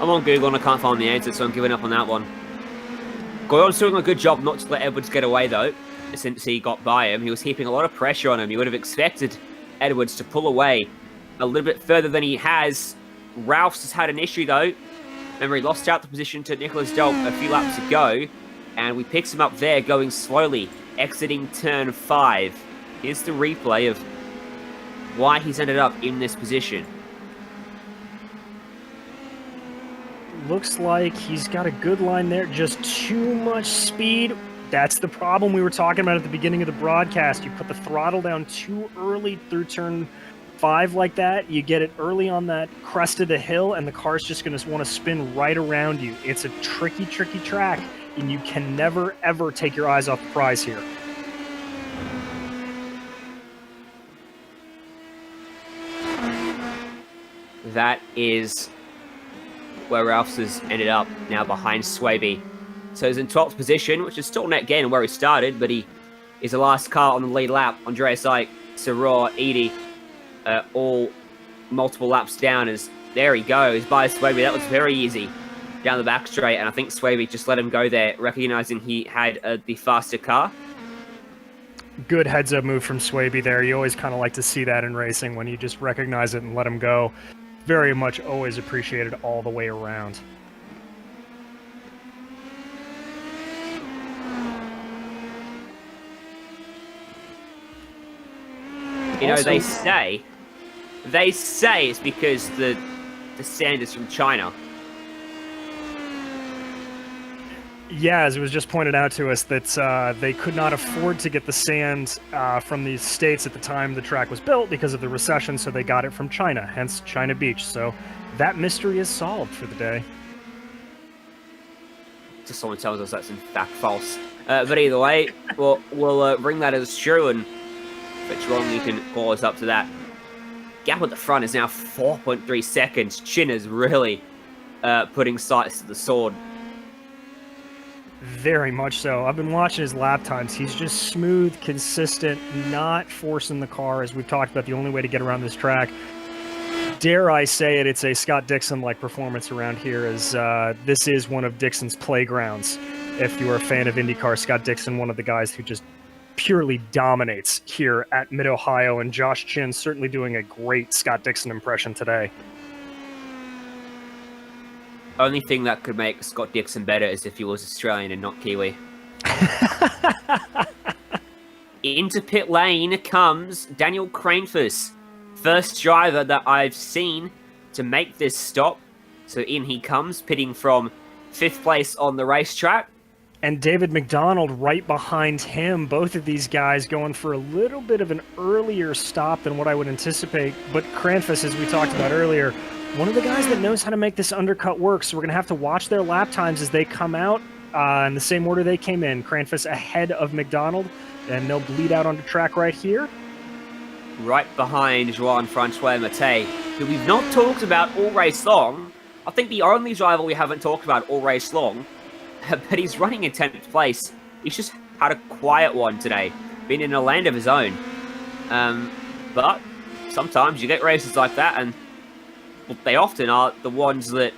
I'm on Google and I can't find the answer, so I'm giving up on that one. Goyon's doing a good job not to let Edwards get away, though, since he got by him. He was heaping a lot of pressure on him. You would have expected Edwards to pull away a little bit further than he has. Ralphs has had an issue, though. Remember, he lost out the position to Nicholas Delp a few laps ago, and we picked him up there going slowly, exiting turn 5. Here's the replay of why he's ended up in this position. Looks like he's got a good line there, just too much speed. That's the problem we were talking about at the beginning of the broadcast. You put the throttle down too early through turn 5 like that. You get it early on that crest of the hill, and the car's just going to want to spin right around you. It's a tricky, tricky track, and you can never, ever take your eyes off the prize here. That is where Ralphs has ended up, now behind Swaby. So he's in 12th position, which is still net gain where he started, but he is the last car on the lead lap. Andreas Ike, Saror, Indy, all multiple laps down. As there he goes by Swaby. That was very easy down the back straight, and I think Swaby just let him go there, recognizing he had the faster car. Good heads-up move from Swaby there. You always kind of like to see that in racing, when you just recognize it and let him go. Very much always appreciated all the way around. You know, they say it's because the sand is from China. Yeah, as it was just pointed out to us, that they could not afford to get the sand from the States at the time the track was built because of the recession, so they got it from China, hence China Beach. So that mystery is solved for the day. Just someone tells us that's in fact false. But either way, we'll ring that as true, and if it's wrong, you can call us up to that. Gap at the front is now 4.3 seconds. Chin is really putting sights to the sword. Very much so. I've been watching his lap times. He's just smooth, consistent, not forcing the car. As we've talked about, the only way to get around this track. Dare I say it, it's a Scott Dixon-like performance around here, as this is one of Dixon's playgrounds. If you are a fan of IndyCar, Scott Dixon, one of the guys who just purely dominates here at Mid-Ohio, and Josh Chin certainly doing a great Scott Dixon impression today. Only thing that could make Scott Dixon better is if he was Australian and not Kiwi. Into pit lane comes Daniel Cranefuss. First driver that I've seen to make this stop. So in he comes, pitting from 5th place on the racetrack. And David Mcdonald right behind him. Both of these guys going for a little bit of an earlier stop than what I would anticipate. But Cranefuss, as we talked about earlier, one of the guys that knows how to make this undercut work, so we're going to have to watch their lap times as they come out in the same order they came in. Cranefuss ahead of McDonald, and they'll bleed out onto track right here. Right behind Joan-Francois Mattei, who we've not talked about all race long. I think the only driver we haven't talked about all race long, but he's running in 10th place. He's just had a quiet one today, been in a land of his own. But sometimes you get races like that, and they often are the ones that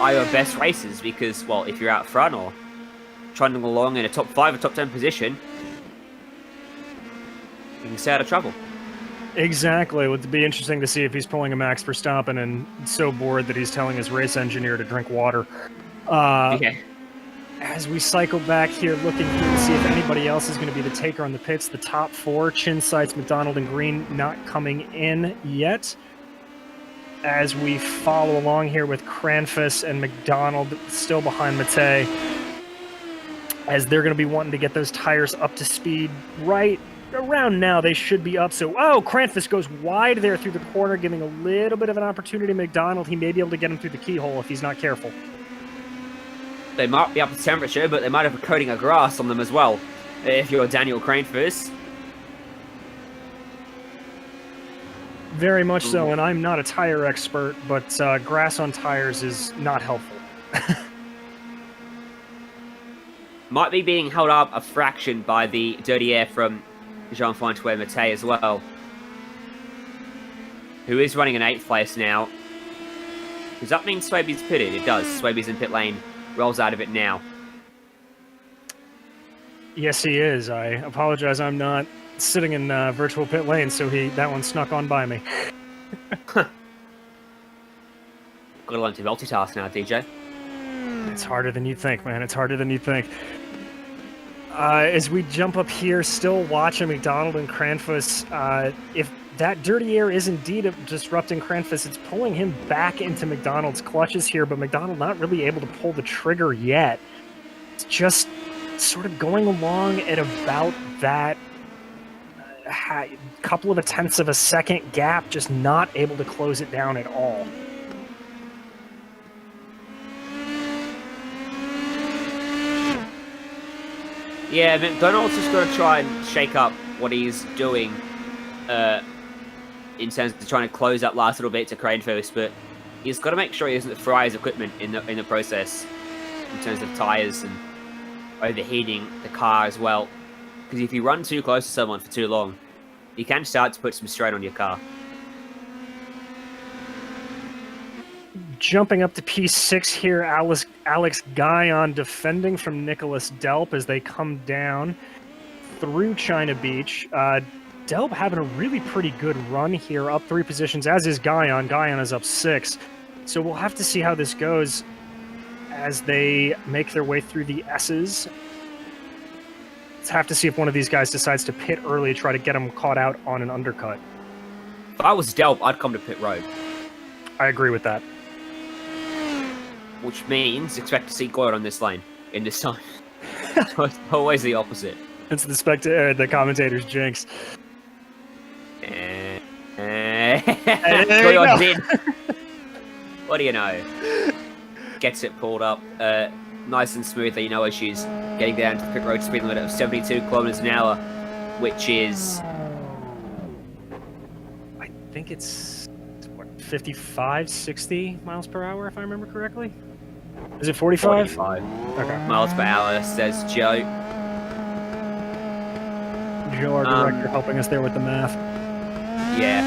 are your best races because, well, if you're out front or trundling along in a top 5 or top 10 position, you can stay out of trouble. Exactly. It would be interesting to see if he's pulling a Max Verstappen and so bored that he's telling his race engineer to drink water. Yeah. As we cycle back here, looking through to see if anybody else is going to be the taker on the pits, the top four, Chin, Sights, Mcdonald, and Green, not coming in yet. As we follow along here with Kranfus and Mcdonald still behind Matei, as they're going to be wanting to get those tires up to speed right around now. They should be up. So, Kranfus goes wide there through the corner, giving a little bit of an opportunity to Mcdonald. He may be able to get him through the keyhole if he's not careful. They might be up to temperature, but they might have a coating of grass on them as well, if you're Daniel Kranfus. Very much so, and I'm not a tire expert, but grass on tires is not helpful. Might be being held up a fraction by the dirty air from Jean-Francois Matei as well, who is running in 8th place now. Does that mean Swaby's pitted? It does. Swaby's in pit lane. Rolls out of it now. Yes, he is. I apologize. I'm not sitting in virtual pit lane, so that one snuck on by me. Got to learn to multitask now, DJ. It's harder than you think, man. It's harder than you think. As we jump up here, still watching Mcdonald and Kranfus, if that dirty air is indeed disrupting Kranfus, it's pulling him back into Mcdonald's clutches here, but Mcdonald not really able to pull the trigger yet. It's just sort of going along at about that couple of tenths of a second gap, just not able to close it down at all. Yeah, McDonald's just got to try and shake up what he's doing in terms of trying to close that last little bit to Kranfus, but he's got to make sure he doesn't fry his equipment in the process in terms of tires and overheating the car as well. Because if you run too close to someone for too long, you can start to put some strain on your car. Jumping up to P6 here, Alex Guyon defending from Nicholas Delp as they come down through China Beach. Delp having a really pretty good run here, up 3 positions, as is Guyon. Guyon is up 6. So we'll have to see how this goes as they make their way through the S's. Let's have to see if one of these guys decides to pit early, try to get him caught out on an undercut. If I was Delp, I'd come to pit road. I agree with that. Which means expect to see Goyle on this lane in this time. So it's always the opposite. It's the commentator's jinx. Goyle's in. What do you know? Gets it pulled up nice and smoothly, no issues. Getting down to the pit road speed limit of 72 kilometers an hour, which is... I think it's, what, 55, 60 miles per hour, if I remember correctly? Is it 45? 45 okay. miles per hour, says Joe. Joe, our director, helping us there with the math. Yeah.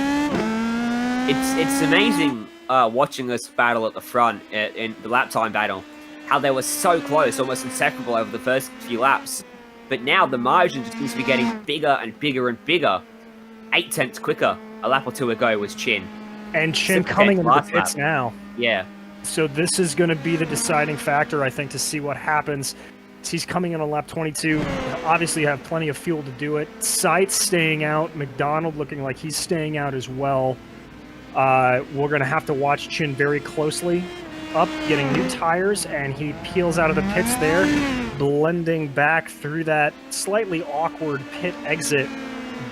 It's amazing watching this battle at the front, in the lap time battle, how they were so close, almost inseparable over the first few laps. But now the margin just seems to be getting bigger and bigger and bigger. 8 tenths quicker a lap or two ago was Chin. And Chin coming into the pits now. Yeah. So this is going to be the deciding factor, I think, to see what happens. He's coming in on lap 22. Obviously, have plenty of fuel to do it. Sights staying out. Mcdonald looking like he's staying out as well. We're going to have to watch Chin very closely. Up, getting new tires, and he peels out of the pits there, blending back through that slightly awkward pit exit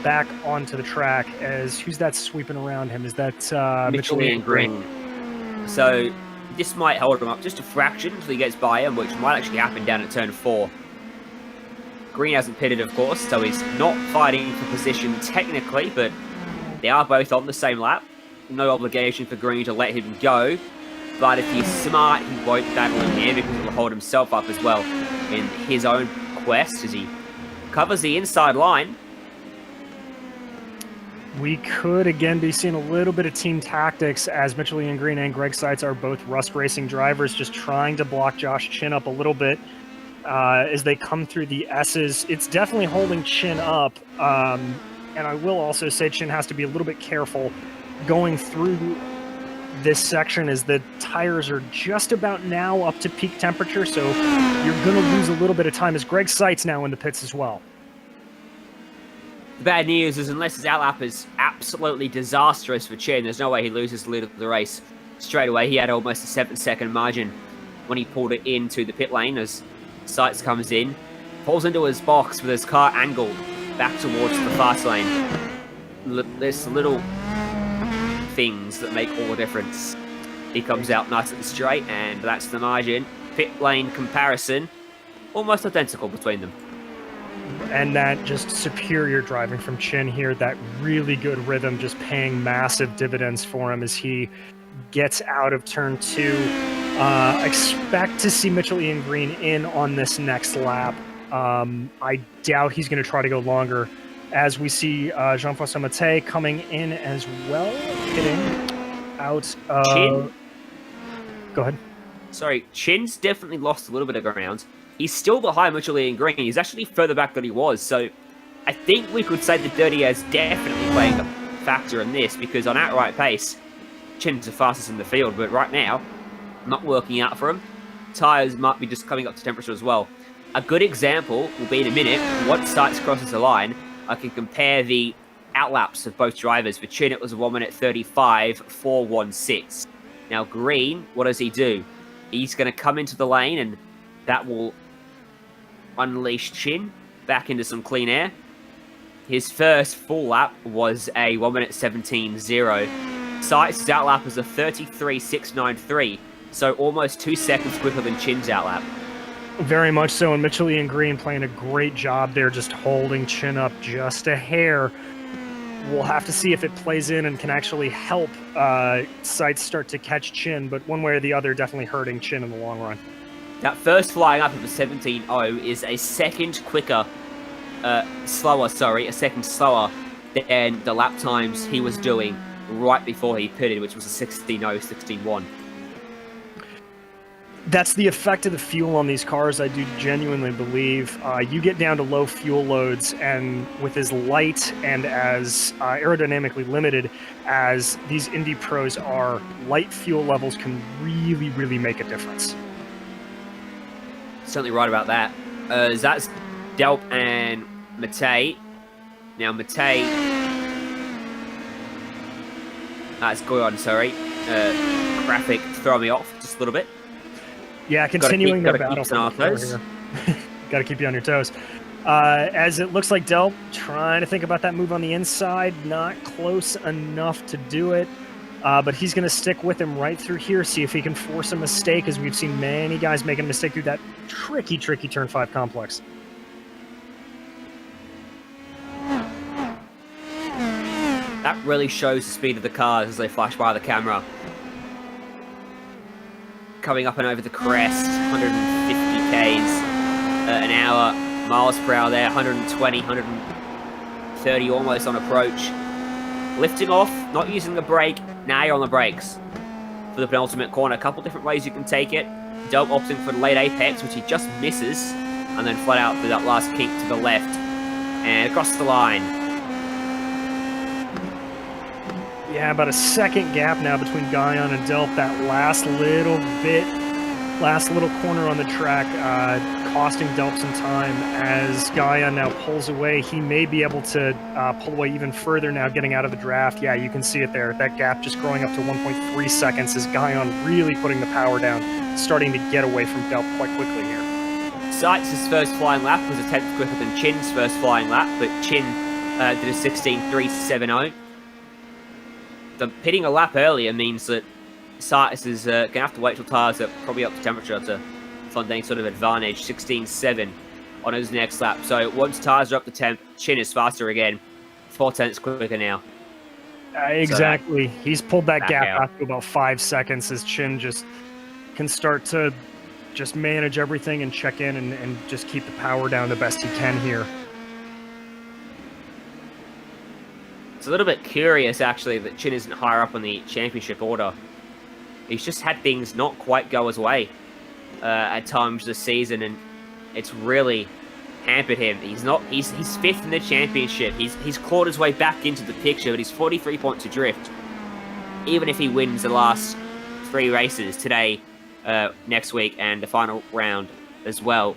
back onto the track. As who's that sweeping around him? Is that Michelin Green? So this might hold him up just a fraction until he gets by him, which might actually happen down at turn 4. Green hasn't pitted, of course, so he's not fighting for position technically, but they are both on the same lap. No obligation for Green to let him go, but if he's smart, he won't battle him here because he'll hold himself up as well in his own quest as he covers the inside line. We could, again, be seeing a little bit of team tactics as Michelin Green and Greg Seitz are both Rust Racing drivers, just trying to block Josh Chin up a little bit as they come through the S's. It's definitely holding Chin up, and I will also say Chin has to be a little bit careful going through this section is the tires are just about now up to peak temperature, so you're going to lose a little bit of time as Greg Seitz now in the pits as well. The bad news is unless his outlap is absolutely disastrous for Chin, there's no way he loses the lead of the race straight away. He had almost a 7-second margin when he pulled it into the pit lane as Seitz comes in, falls into his box with his car angled back towards the fast lane. There's little things that make all the difference. He comes out nice at the straight, and that's the margin. Pit lane comparison, almost identical between them. And that just superior driving from Chin here, that really good rhythm just paying massive dividends for him as he gets out of turn 2. Expect to see Mitchell Ian Green in on this next lap. I doubt he's going to try to go longer, as we see Jean-François Mattei coming in as well, hitting out. Chin? Go ahead. Sorry, Chin's definitely lost a little bit of ground. He's still behind Mitchell Ian Green. He's actually further back than he was, so I think we could say the dirty air's definitely playing a factor in this, because on outright pace, Chin's the fastest in the field, but right now, not working out for him. Tyres might be just coming up to temperature as well. A good example will be in a minute. Once Seitz crosses the line, I can compare the outlaps of both drivers. For Chin, it was a 1 minute 35.416. Now, Green, what does he do? He's going to come into the lane, and that will unleash Chin back into some clean air. His first full lap was a 1 minute 17.0. Seitz's outlap was a 33.693, so almost 2 seconds quicker than Chin's outlap. Very much so, and Mitchell Ian Green playing a great job there, just holding Chin up just a hair. We'll have to see if it plays in and can actually help Seitz start to catch Chin, but one way or the other, definitely hurting Chin in the long run. That first flying up of a 17.0 is a second slower than the lap times he was doing right before he pitted, which was a 16.0, 16.1. That's the effect of the fuel on these cars, I do genuinely believe. You get down to low fuel loads, and with as light and as aerodynamically limited as these Indy pros are, light fuel levels can really, really make a difference. Certainly right about that. That's Delp and Mattei. Now, Mattei... That's Goyon, sorry. Graphic throwing me off just a little bit. Yeah, continuing their battle. Got to keep you on your toes. As it looks like Delp trying to think about that move on the inside, not close enough to do it, but he's going to stick with him right through here, see if he can force a mistake, as we've seen many guys making a mistake through that tricky turn 5 complex. That really shows the speed of the cars as they flash by the camera. Coming up and over the crest, 150 k's an hour, miles per hour there, 120, 130 almost on approach. Lifting off, not using the brake, now you're on the brakes. For the penultimate corner, a couple different ways you can take it. Delp opting for the late apex, which he just misses, and then flat out through that last kink to the left, and across the line. Yeah, about a second gap now between Guyon and Delp. That last little corner on the track, costing Delp some time as Guyon now pulls away. He may be able to pull away even further now, getting out of the draft. Yeah, you can see it there. That gap just growing up to 1.3 seconds as Guyon really putting the power down, starting to get away from Delp quite quickly here. Seitz's first flying lap was a 10th quicker than Chin's first flying lap, but Chin did a 16.370. The pitting a lap earlier means that Seitz is going to have to wait till tyres are probably up to temperature to find any sort of advantage. 16.7 on his next lap. So once tyres are up to temp, Chin is faster again. 4 tenths quicker now. Exactly. So he's pulled that gap out to about 5 seconds as Chin just can start to just manage everything and check in and just keep the power down the best he can here. It's a little bit curious, actually, that Chin isn't higher up on the championship order. He's just had things not quite go his way at times this season, and it's really hampered him. He's 5th in the championship. He's clawed his way back into the picture, but he's 43 points adrift. even if he wins the last 3 races today, next week, and the final round as well,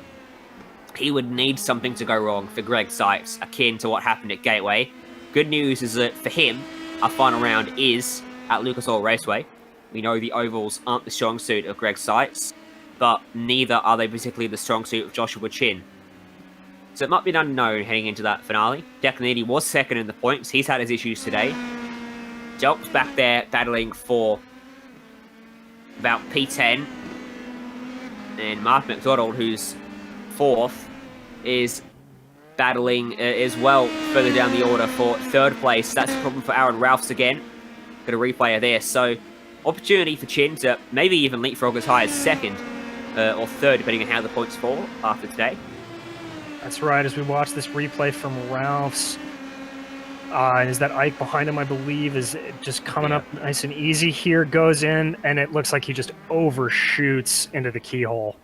he would need something to go wrong for Greg Sykes, akin to what happened at Gateway. Good news is that for him, our final round is at Lucas Oil Raceway. We know the ovals aren't the strong suit of Greg Sykes, but neither are they particularly the strong suit of Joshua Chin. So it might be an unknown heading into that finale. Declanidi was second in the points. He's had his issues today. Jelp's back there battling for about P10. And Mark Mcdonald, who's 4th, is battling as well further down the order for 3rd place. That's a problem for Aaron Ralphs again. Got a replay of this. So opportunity for Chin to maybe even leapfrog as high as 2nd or 3rd, depending on how the points fall after today. That's right, as we watch this replay from Ralphs. Is that Ike behind him, I believe, is just coming up nice and easy here, goes in, and it looks like he just overshoots into the keyhole.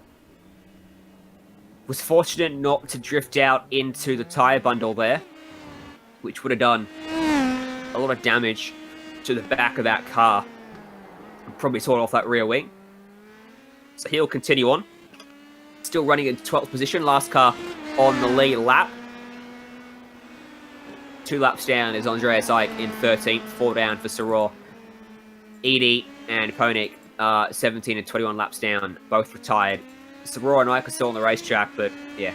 Was fortunate not to drift out into the tyre bundle there, which would have done a lot of damage to the back of that car. Probably torn off that rear wing. So he'll continue on. Still running in 12th position, last car on the lead lap. 2 laps down is Andreas Ike in 13th, 4 down for Soror. Edie and Koenig 17 and 21 laps down, both retired. Soror and Ike are still on the racetrack, but yeah,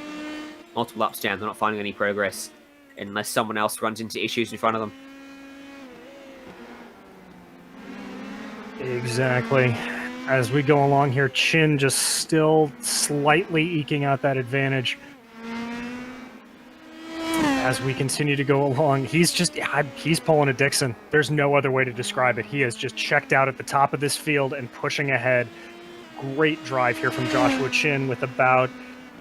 multiple laps down. They're not finding any progress unless someone else runs into issues in front of them. Exactly. As we go along here, Chin just still slightly eking out that advantage. As we continue to go along, he's pulling a Dixon. There's no other way to describe it. He has just checked out at the top of this field and pushing ahead. Great drive here from Joshua Chin with about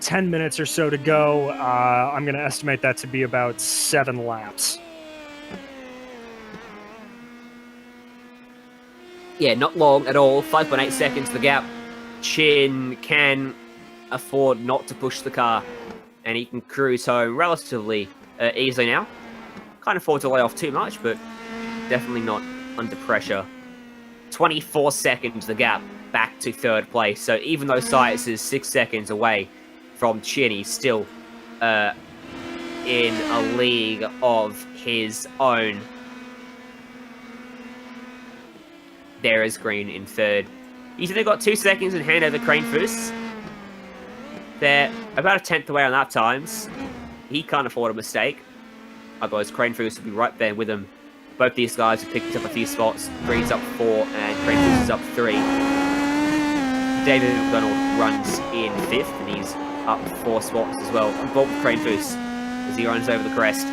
10 minutes or so to go. I'm going to estimate that to be about 7 laps. Yeah, not long at all. 5.8 seconds the gap. Chin can afford not to push the car, and he can cruise home relatively easily now. Can't afford to lay off too much, but definitely not under pressure. 24 seconds the gap back to 3rd place. So even though Sykes is 6 seconds away from Chin, he's still in a league of his own. There is Green in 3rd. He's only got 2 seconds in hand over Kranefuss. They're about a 10th away on lap times. He can't afford a mistake. Otherwise, Kranefuss will be right there with him. Both these guys have picked up a few spots. Green's up 4 and Kranefuss is up 3. David McDonald runs in 5th and he's up 4 spots as well. I'm bold with Kranefuss as he runs over the crest.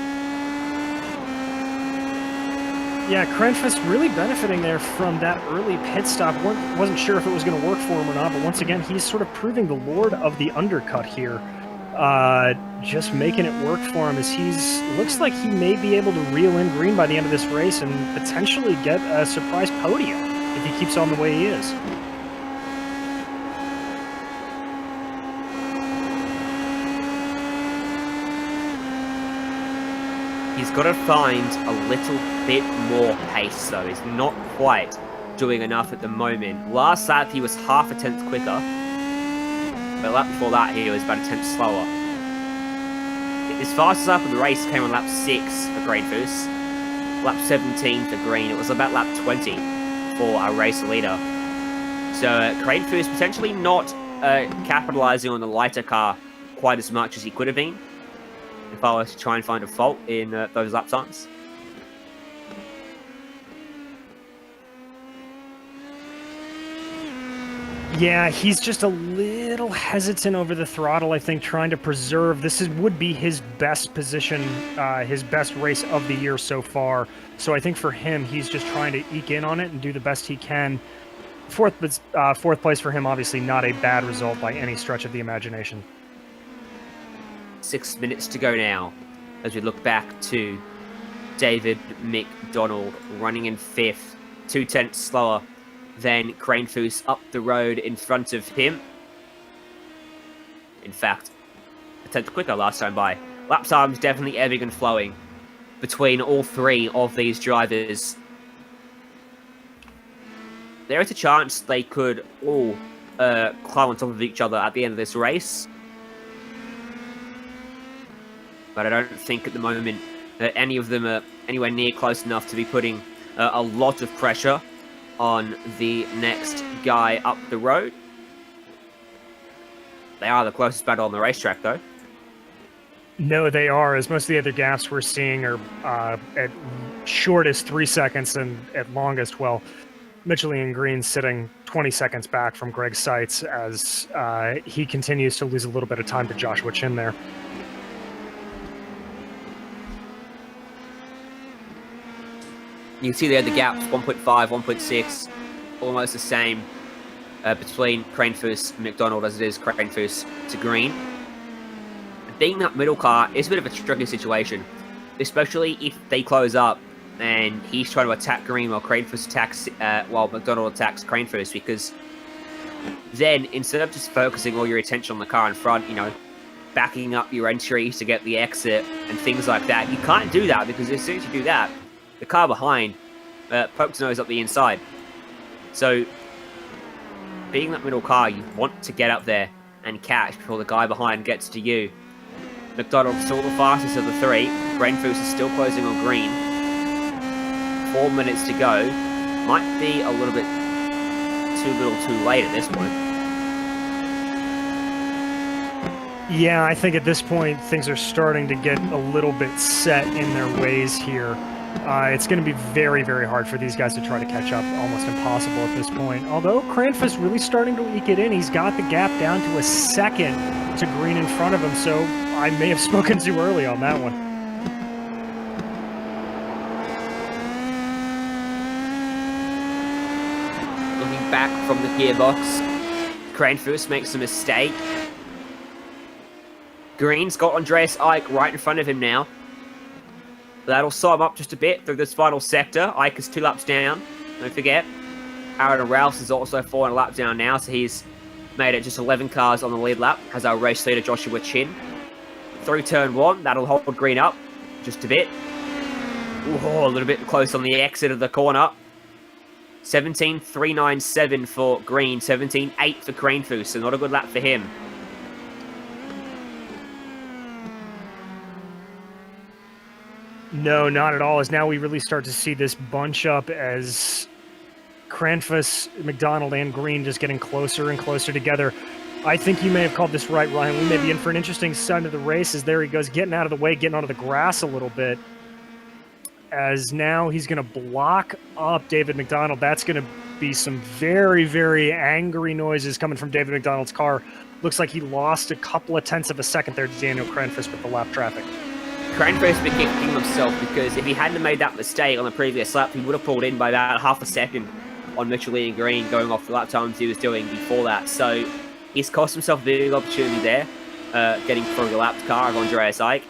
Yeah, Kranefuss really benefiting there from that early pit stop. Wasn't sure if it was going to work for him or not, but once again, he's sort of proving the lord of the undercut here. Just making it work for him as looks like he may be able to reel in Green by the end of this race and potentially get a surprise podium if he keeps on the way he is. He's got to find a little bit more pace, though. He's not quite doing enough at the moment. Last lap, he was half a tenth quicker. But the lap before that, he was about a tenth slower. His fastest lap of the race came on lap 6 for Kranefuss. Lap 17 for Green. It was about lap 20 for our race leader. So Kranefuss potentially not capitalizing on the lighter car quite as much as he could have been, if I was to try and find a fault in those lap times. Yeah, he's just a little hesitant over the throttle, I think, trying to preserve. Would be his best position, his best race of the year so far. So I think for him, he's just trying to eke in on it and do the best he can. Fourth place for him, obviously not a bad result by any stretch of the imagination. 6 minutes to go now as we look back to David McDonald running in 5th, 2 tenths slower than Kranefuss up the road in front of him. In fact, a tenth quicker last time by. Lap times definitely ebbing and flowing between all 3 of these drivers. there is a chance they could all climb on top of each other at the end of this race. But I don't think at the moment that any of them are anywhere near close enough to be putting a lot of pressure on the next guy up the road. They are the closest battle on the racetrack, though. No, they are, as most of the other gaps we're seeing are at shortest 3 seconds and at longest, well, Michelin Green sitting 20 seconds back from Greg Seitz as he continues to lose a little bit of time to Joshua Chin there. You can see there the gaps, 1.5, 1.6, almost the same between Kranefuss and Mcdonald as it is Kranefuss to Green. Being that middle car is a bit of a tricky situation, especially if they close up and he's trying to attack Green while Kranefuss attacks, while Mcdonald attacks Kranefuss, because then instead of just focusing all your attention on the car in front, you know, backing up your entry to get the exit and things like that, you can't do that, because as soon as you do that, the car behind pokes nose up the inside. So, being that middle car, you want to get up there and catch before the guy behind gets to you. McDonald's still the fastest of the three. Kranefuss is still closing on Green. 4 minutes to go. Might be a little bit too late at this point. Yeah, I think at this point things are starting to get a little bit set in their ways here. It's going to be very, very hard for these guys to try to catch up. Almost impossible at this point. Although Kranefuss really starting to eke it in. He's got the gap down to a second to Green in front of him, so I may have spoken too early on that one. Looking back from the gearbox, Kranefuss makes a mistake. Green's got Andreas Eick right in front of him now. That'll slow him up just a bit through this final sector. Eick is 2 laps down, don't forget. Aaron Rouse is also 4 laps down now, so he's made it just 11 cars on the lead lap, has our race leader Joshua Chin. Through turn 1, that'll hold Green up just a bit. Ooh, a little bit close on the exit of the corner. 17.397 for Green, 17.8 for Kranefuss, so not a good lap for him. No, not at all, as now we really start to see this bunch up as Kranefuss, Mcdonald, and Green just getting closer and closer together. I think you may have called this right, Ryan. We may be in for an interesting side of the race as there he goes, getting out of the way, getting onto the grass a little bit. As now he's going to block up David Mcdonald. That's going to be some very, very angry noises coming from David Mcdonald's car. Looks like he lost a couple of tenths of a second there to Daniel Kranefuss with the lap traffic. Kranefuss been kicking himself because if he hadn't made that mistake on the previous lap, he would have pulled in by about half a second on Michelin Green going off the lap times he was doing before that. So he's cost himself a big opportunity there, getting through the lapped car of Andreas Eick.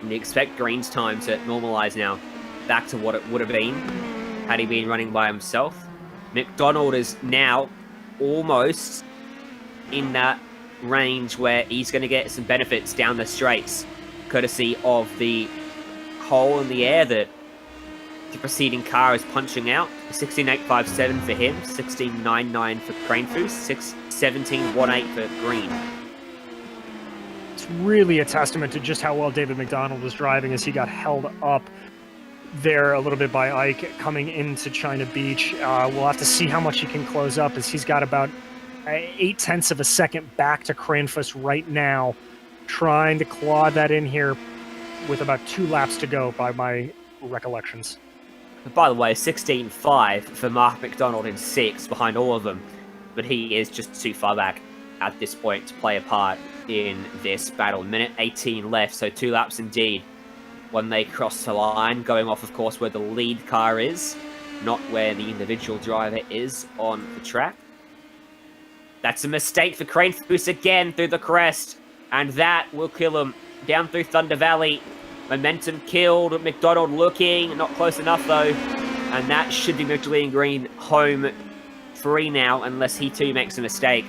And you expect Green's time to normalise now, back to what it would have been had he been running by himself. Mcdonald is now almost in that range where he's going to get some benefits down the straights, courtesy of the hole in the air that the preceding car is punching out. 16.857 for him, 16.99 for Kranefuss, 17.18 for Green. It's really a testament to just how well David Mcdonald was driving as he got held up there a little bit by Eick coming into China Beach. We'll have to see how much he can close up as he's got about 8 tenths of a second back to Kranefuss right now, trying to claw that in here with about 2 laps to go by my recollections. By the way, 16.5 for Mark Mcdonald in 6th behind all of them, but he is just too far back at this point to play a part in this battle. Minute 18 left, so 2 laps indeed when they cross the line, going off, of course, where the lead car is, not where the individual driver is on the track. That's a mistake for Kranefuss again through the crest, and that will kill him down through Thunder Valley. Momentum killed. McDonald looking, not close enough though, and that should be Michelin Green home free now, unless he too makes a mistake.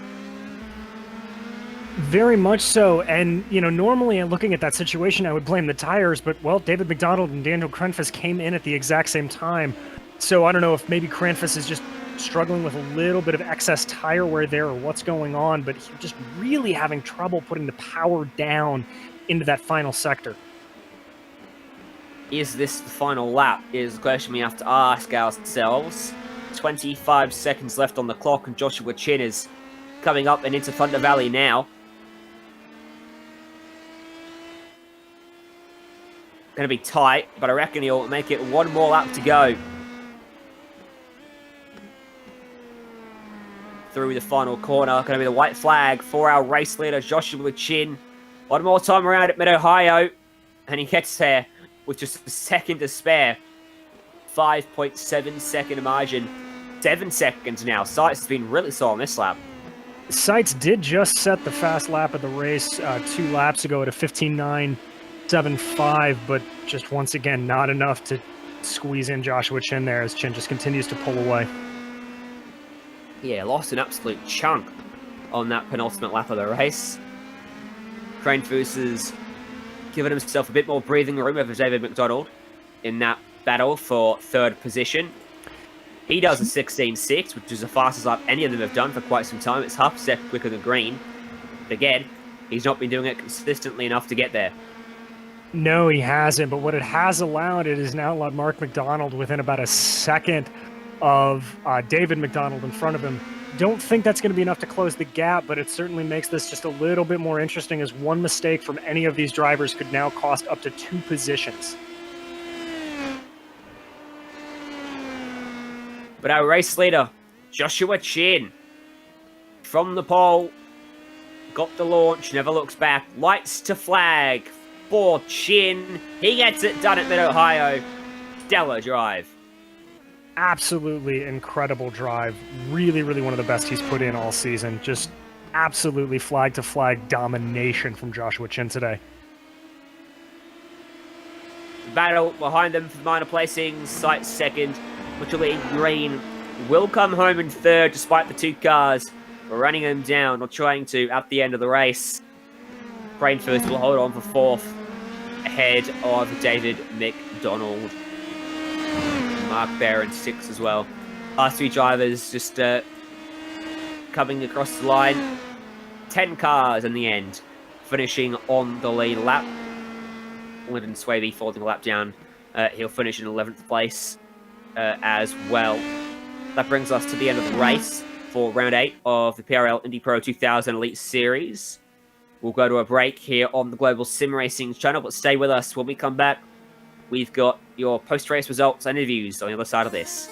Very much so, and you know, normally looking at that situation I would blame the tires, but well, David Mcdonald and Daniel Kranefuss came in at the exact same time, so I don't know if maybe Kranefuss is just struggling with a little bit of excess tire wear there or what's going on, but he's just really having trouble putting the power down into that final sector. Is this the final lap? Is the question we have to ask ourselves. 25 seconds left on the clock, and Joshua Chin is coming up and into Thunder Valley now. Going to be tight, but I reckon he'll make it one more lap to go. Through the final corner, going to be the white flag for our race leader, Joshua Chin. One more time around at Mid-Ohio, and he gets there with just a second to spare. 5.7 second margin. 7 seconds now. Sights has been really slow on this lap. Sights did just set the fast lap of the race 2 laps ago at a 15.975, but just once again, not enough to squeeze in Joshua Chin there as Chin just continues to pull away. Yeah, lost an absolute chunk on that penultimate lap of the race. Crane Foos has given himself a bit more breathing room over David Mcdonald in that battle for third position. He does a 16.6, which is the fastest lap any of them have done for quite some time. It's half a second quicker than Green. But again, he's not been doing it consistently enough to get there. No, he hasn't, but what it has allowed, it has now allowed Mark Mcdonald within about a second of David Mcdonald in front of him. Don't think that's going to be enough to close the gap, but it certainly makes this just a little bit more interesting, as one mistake from any of these drivers could now cost up to 2 positions. But our race leader, Joshua Chin, from the pole, got the launch, never looks back, lights to flag for Chin. He gets it done at Mid-Ohio. Stellar drive. Absolutely incredible drive. Really, really one of the best he's put in all season. Just absolutely flag-to-flag domination from Joshua Chin today. Battle behind them for the minor placings. Sights second. Literally Green will come home in third despite the 2 cars running him down or trying to at the end of the race. Crane Foos will hold on for 4th ahead of David Mcdonald. Mark Bear in 6th as well. Our 3 drivers just coming across the line. 10 cars in the end, finishing on the lead lap. Lyndon Swaby folding a lap down. He'll finish in 11th place as well. That brings us to the end of the race for round 8 of the PRL Indy Pro 2000 Elite Series. We'll go to a break here on the Global Sim Racing channel, but stay with us. When we come back, we've got your post-race results and interviews on the other side of this.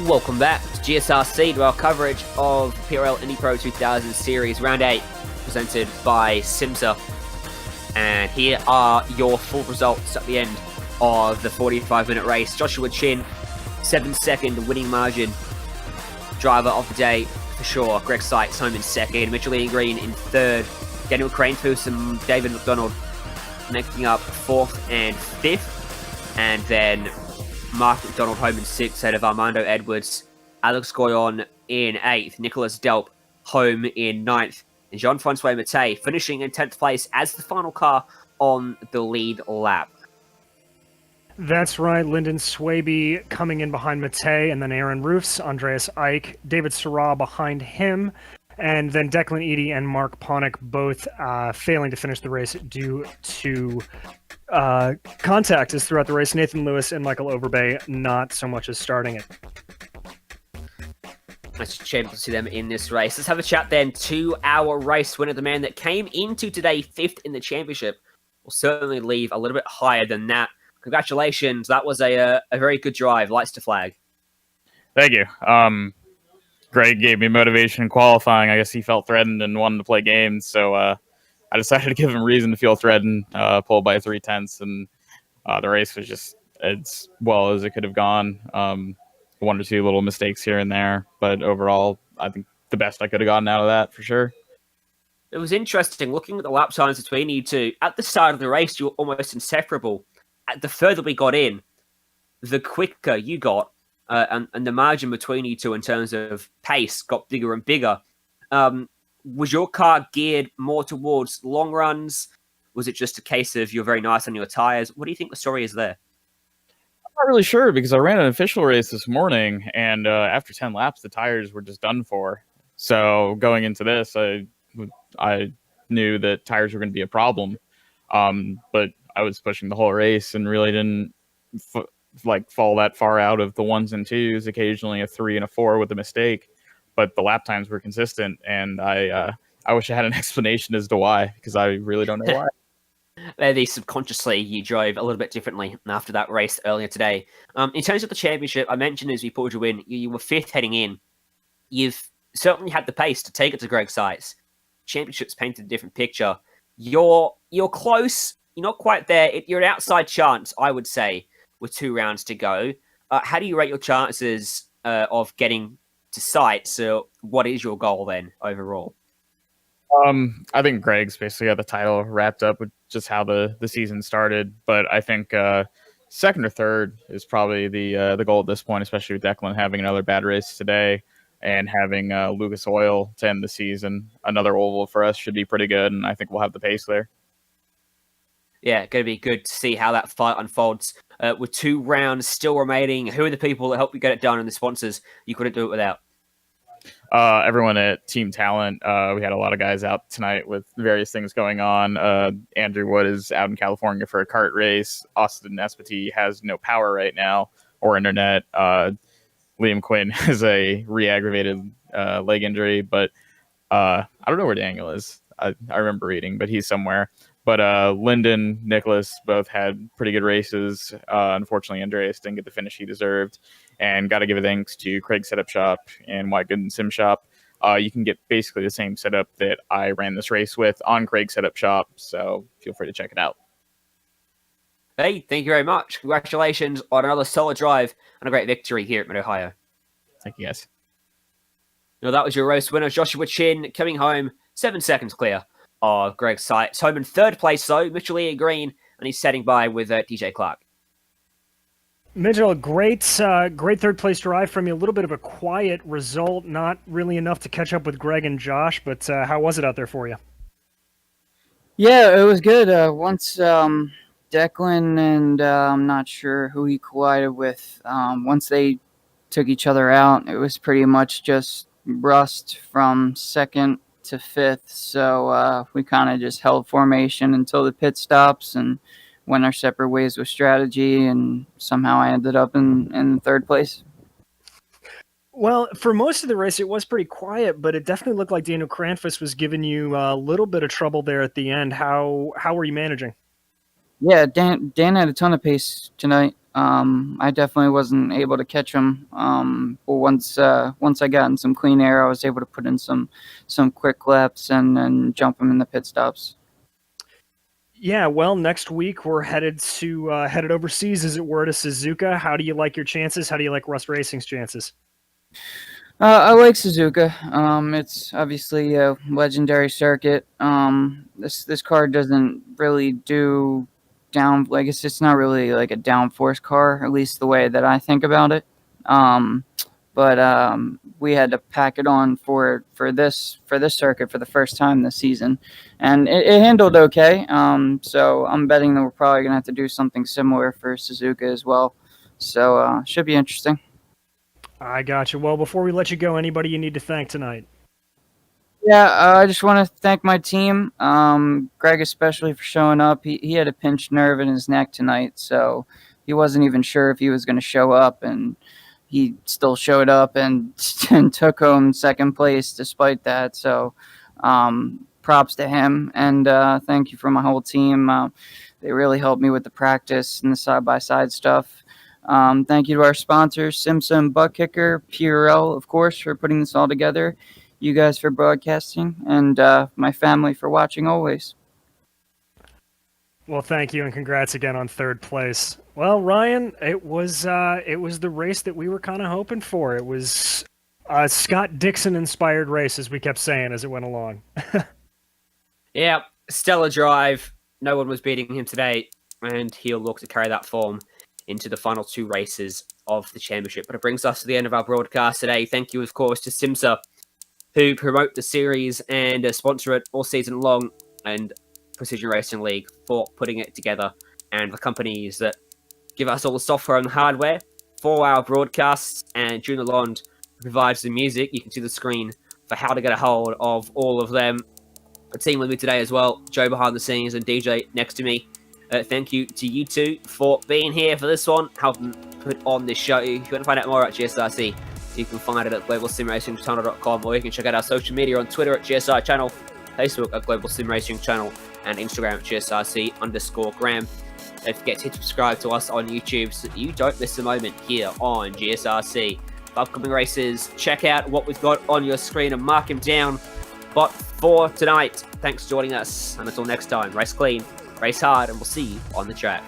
Welcome back to GSRC, to our coverage of PRL Indy Pro 2000 Series Round 8, presented by SIMMSA. And here are your full results at the end of the 45-minute race. Joshua Chin 7-second winning margin. Driver of the day for sure. Greg Sykes home in second. Mitchell Ian Green in third. Daniel Cranefuss and David Mcdonald making up fourth and fifth. And then Mark McDonald home in sixth, ahead of Armando Edwards. Alex Goyon in eighth. Nicholas Delp home in ninth. And Jean-Francois Mattei finishing in 10th place as the final car on the lead lap. That's right. Lyndon Swaby coming in behind Mattei, and then Aaron Roofs, Andreas Eick, David Serra behind him, and then Declan Eady and Mark Ponick both failing to finish the race due to contact is throughout the race. Nathan Lewis and Michael Overbay not so much as starting it. Nice to see them in this race. Let's have a chat then. 2-hour race winner, the man that came into today fifth in the championship, will certainly leave a little bit higher than that. Congratulations. That was a very good drive. Lights to flag. Thank you. Greg gave me motivation in qualifying. I guess he felt threatened and wanted to play games. So I decided to give him reason to feel threatened, pulled by 3/10. And the race was just as well as it could have gone. One or two little mistakes here and there. But overall, I think the best I could have gotten out of that for sure. It was interesting looking at the lap times between you two. At the start of the race, you were almost inseparable. The further we got in, the quicker you got, and the margin between you two in terms of pace got bigger and bigger. Was your car geared more towards long runs? Was it just a case of you're very nice on your tires? What do you think the story is there? I'm not really sure because I ran an official race this morning, and after 10 laps, the tires were just done for. So going into this, I knew that tires were going to be a problem, but I was pushing the whole race and really didn't fall that far out of the ones and twos. Occasionally a 3 and a 4 with a mistake, but the lap times were consistent, and I wish I had an explanation as to why, because I really don't know why. Maybe subconsciously you drove a little bit differently after that race earlier today. In terms of the championship, I mentioned as we pulled you in, you were fifth heading in. You've certainly had the pace to take it to Greg Sykes. Championship's painted a different picture. You're close. You're not quite there. You're an outside chance, I would say, with 2 rounds to go. How do you rate your chances of getting to sight? So what is your goal then overall? I think Greg's basically got the title wrapped up with just how the season started. But I think second or third is probably the goal at this point, especially with Declan having another bad race today and having Lucas Oil to end the season. Another oval for us should be pretty good, and I think we'll have the pace there. Yeah, going to be good to see how that fight unfolds. With 2 rounds still remaining, who are the people that help you get it done and the sponsors you couldn't do it without? Everyone at Team Talent. We had a lot of guys out tonight with various things going on. Andrew Wood is out in California for a kart race. Austin Espity has no power right now or internet. Liam Quinn has a re-aggravated leg injury, but I don't know where Daniel is. I remember reading, but he's somewhere. But Lyndon, Nicholas both had pretty good races. Unfortunately, Andreas didn't get the finish he deserved. And got to give a thanks to Craig Setup Shop and White Gooden Sim Shop. You can get basically the same setup that I ran this race with on Craig Setup Shop. So feel free to check it out. Hey, thank you very much. Congratulations on another solid drive and a great victory here at Mid-Ohio. Thank you, guys. That was your race winner, Joshua Chin, coming home 7 seconds clear of Greg Sykes. Home in third place, though, Mitchell Ian Green, and he's setting by with DJ Clark. Mitchell, great third place drive from you. A little bit of a quiet result, not really enough to catch up with Greg and Josh, but how was it out there for you? Yeah, it was good. Once Declan and I'm not sure who he collided with, once they took each other out, it was pretty much just rust from second to fifth. So we kind of just held formation until the pit stops and went our separate ways with strategy, and somehow I ended up in third place. Well, for most of the race, it was pretty quiet, but it definitely looked like Daniel Cranfus was giving you a little bit of trouble there at the end. How were you managing? Yeah, Dan had a ton of pace tonight. I definitely wasn't able to catch him. But once I got in some clean air, I was able to put in some quick laps and jump him in the pit stops. Yeah, well, next week we're headed overseas, as it were, to Suzuka. How do you like your chances? How do you like Rust Racing's chances? I like Suzuka. It's obviously a legendary circuit. This car doesn't really do down. Like it's not really like a downforce car, at least the way that I think about it. But we had to pack it on for this circuit for the first time this season, and it handled okay. So I'm betting that we're probably gonna have to do something similar for Suzuka as well. So should be interesting. I got you. Well, before we let you go, anybody you need to thank tonight? Yeah, I just want to thank my team, Greg especially for showing up. He had a pinched nerve in his neck tonight, so he wasn't even sure if he was going to show up, and he still showed up and took home second place despite that. So props to him, and thank you for my whole team. They really helped me with the practice and the side-by-side stuff. Thank you to our sponsors, SIMMSA and ButtKicker, PRL, of course, for putting this all together. You guys for broadcasting, and my family for watching always. Well, thank you, and congrats again on third place. Well, Ryan, it was the race that we were kind of hoping for. It was a Scott Dixon-inspired race, as we kept saying as it went along. Yeah, stellar drive. No one was beating him today, and he'll look to carry that form into the final two races of the championship. But it brings us to the end of our broadcast today. Thank you, of course, to SIMMSA, who promote the series and sponsor it all season long, and Precision Racing League for putting it together, and the companies that give us all the software and hardware for our broadcasts, and June Lalonde provides the music. You can see the screen for how to get a hold of all of them. A team with me today as well, Joe behind the scenes and DJ next to me. Thank you to you two for being here for this one, helping put on this show. If you want to find out more about GSRC, you can find it at globalsimracingchannel.com, or you can check out our social media on Twitter at GSR Channel, Facebook at Global Sim Racing Channel, and Instagram at GSRC_Graham. Don't forget to subscribe to us on YouTube so that you don't miss a moment here on GSRC. For upcoming races, check out what we've got on your screen and mark him down. But for tonight, thanks for joining us, and until next time, race clean, race hard, and we'll see you on the track.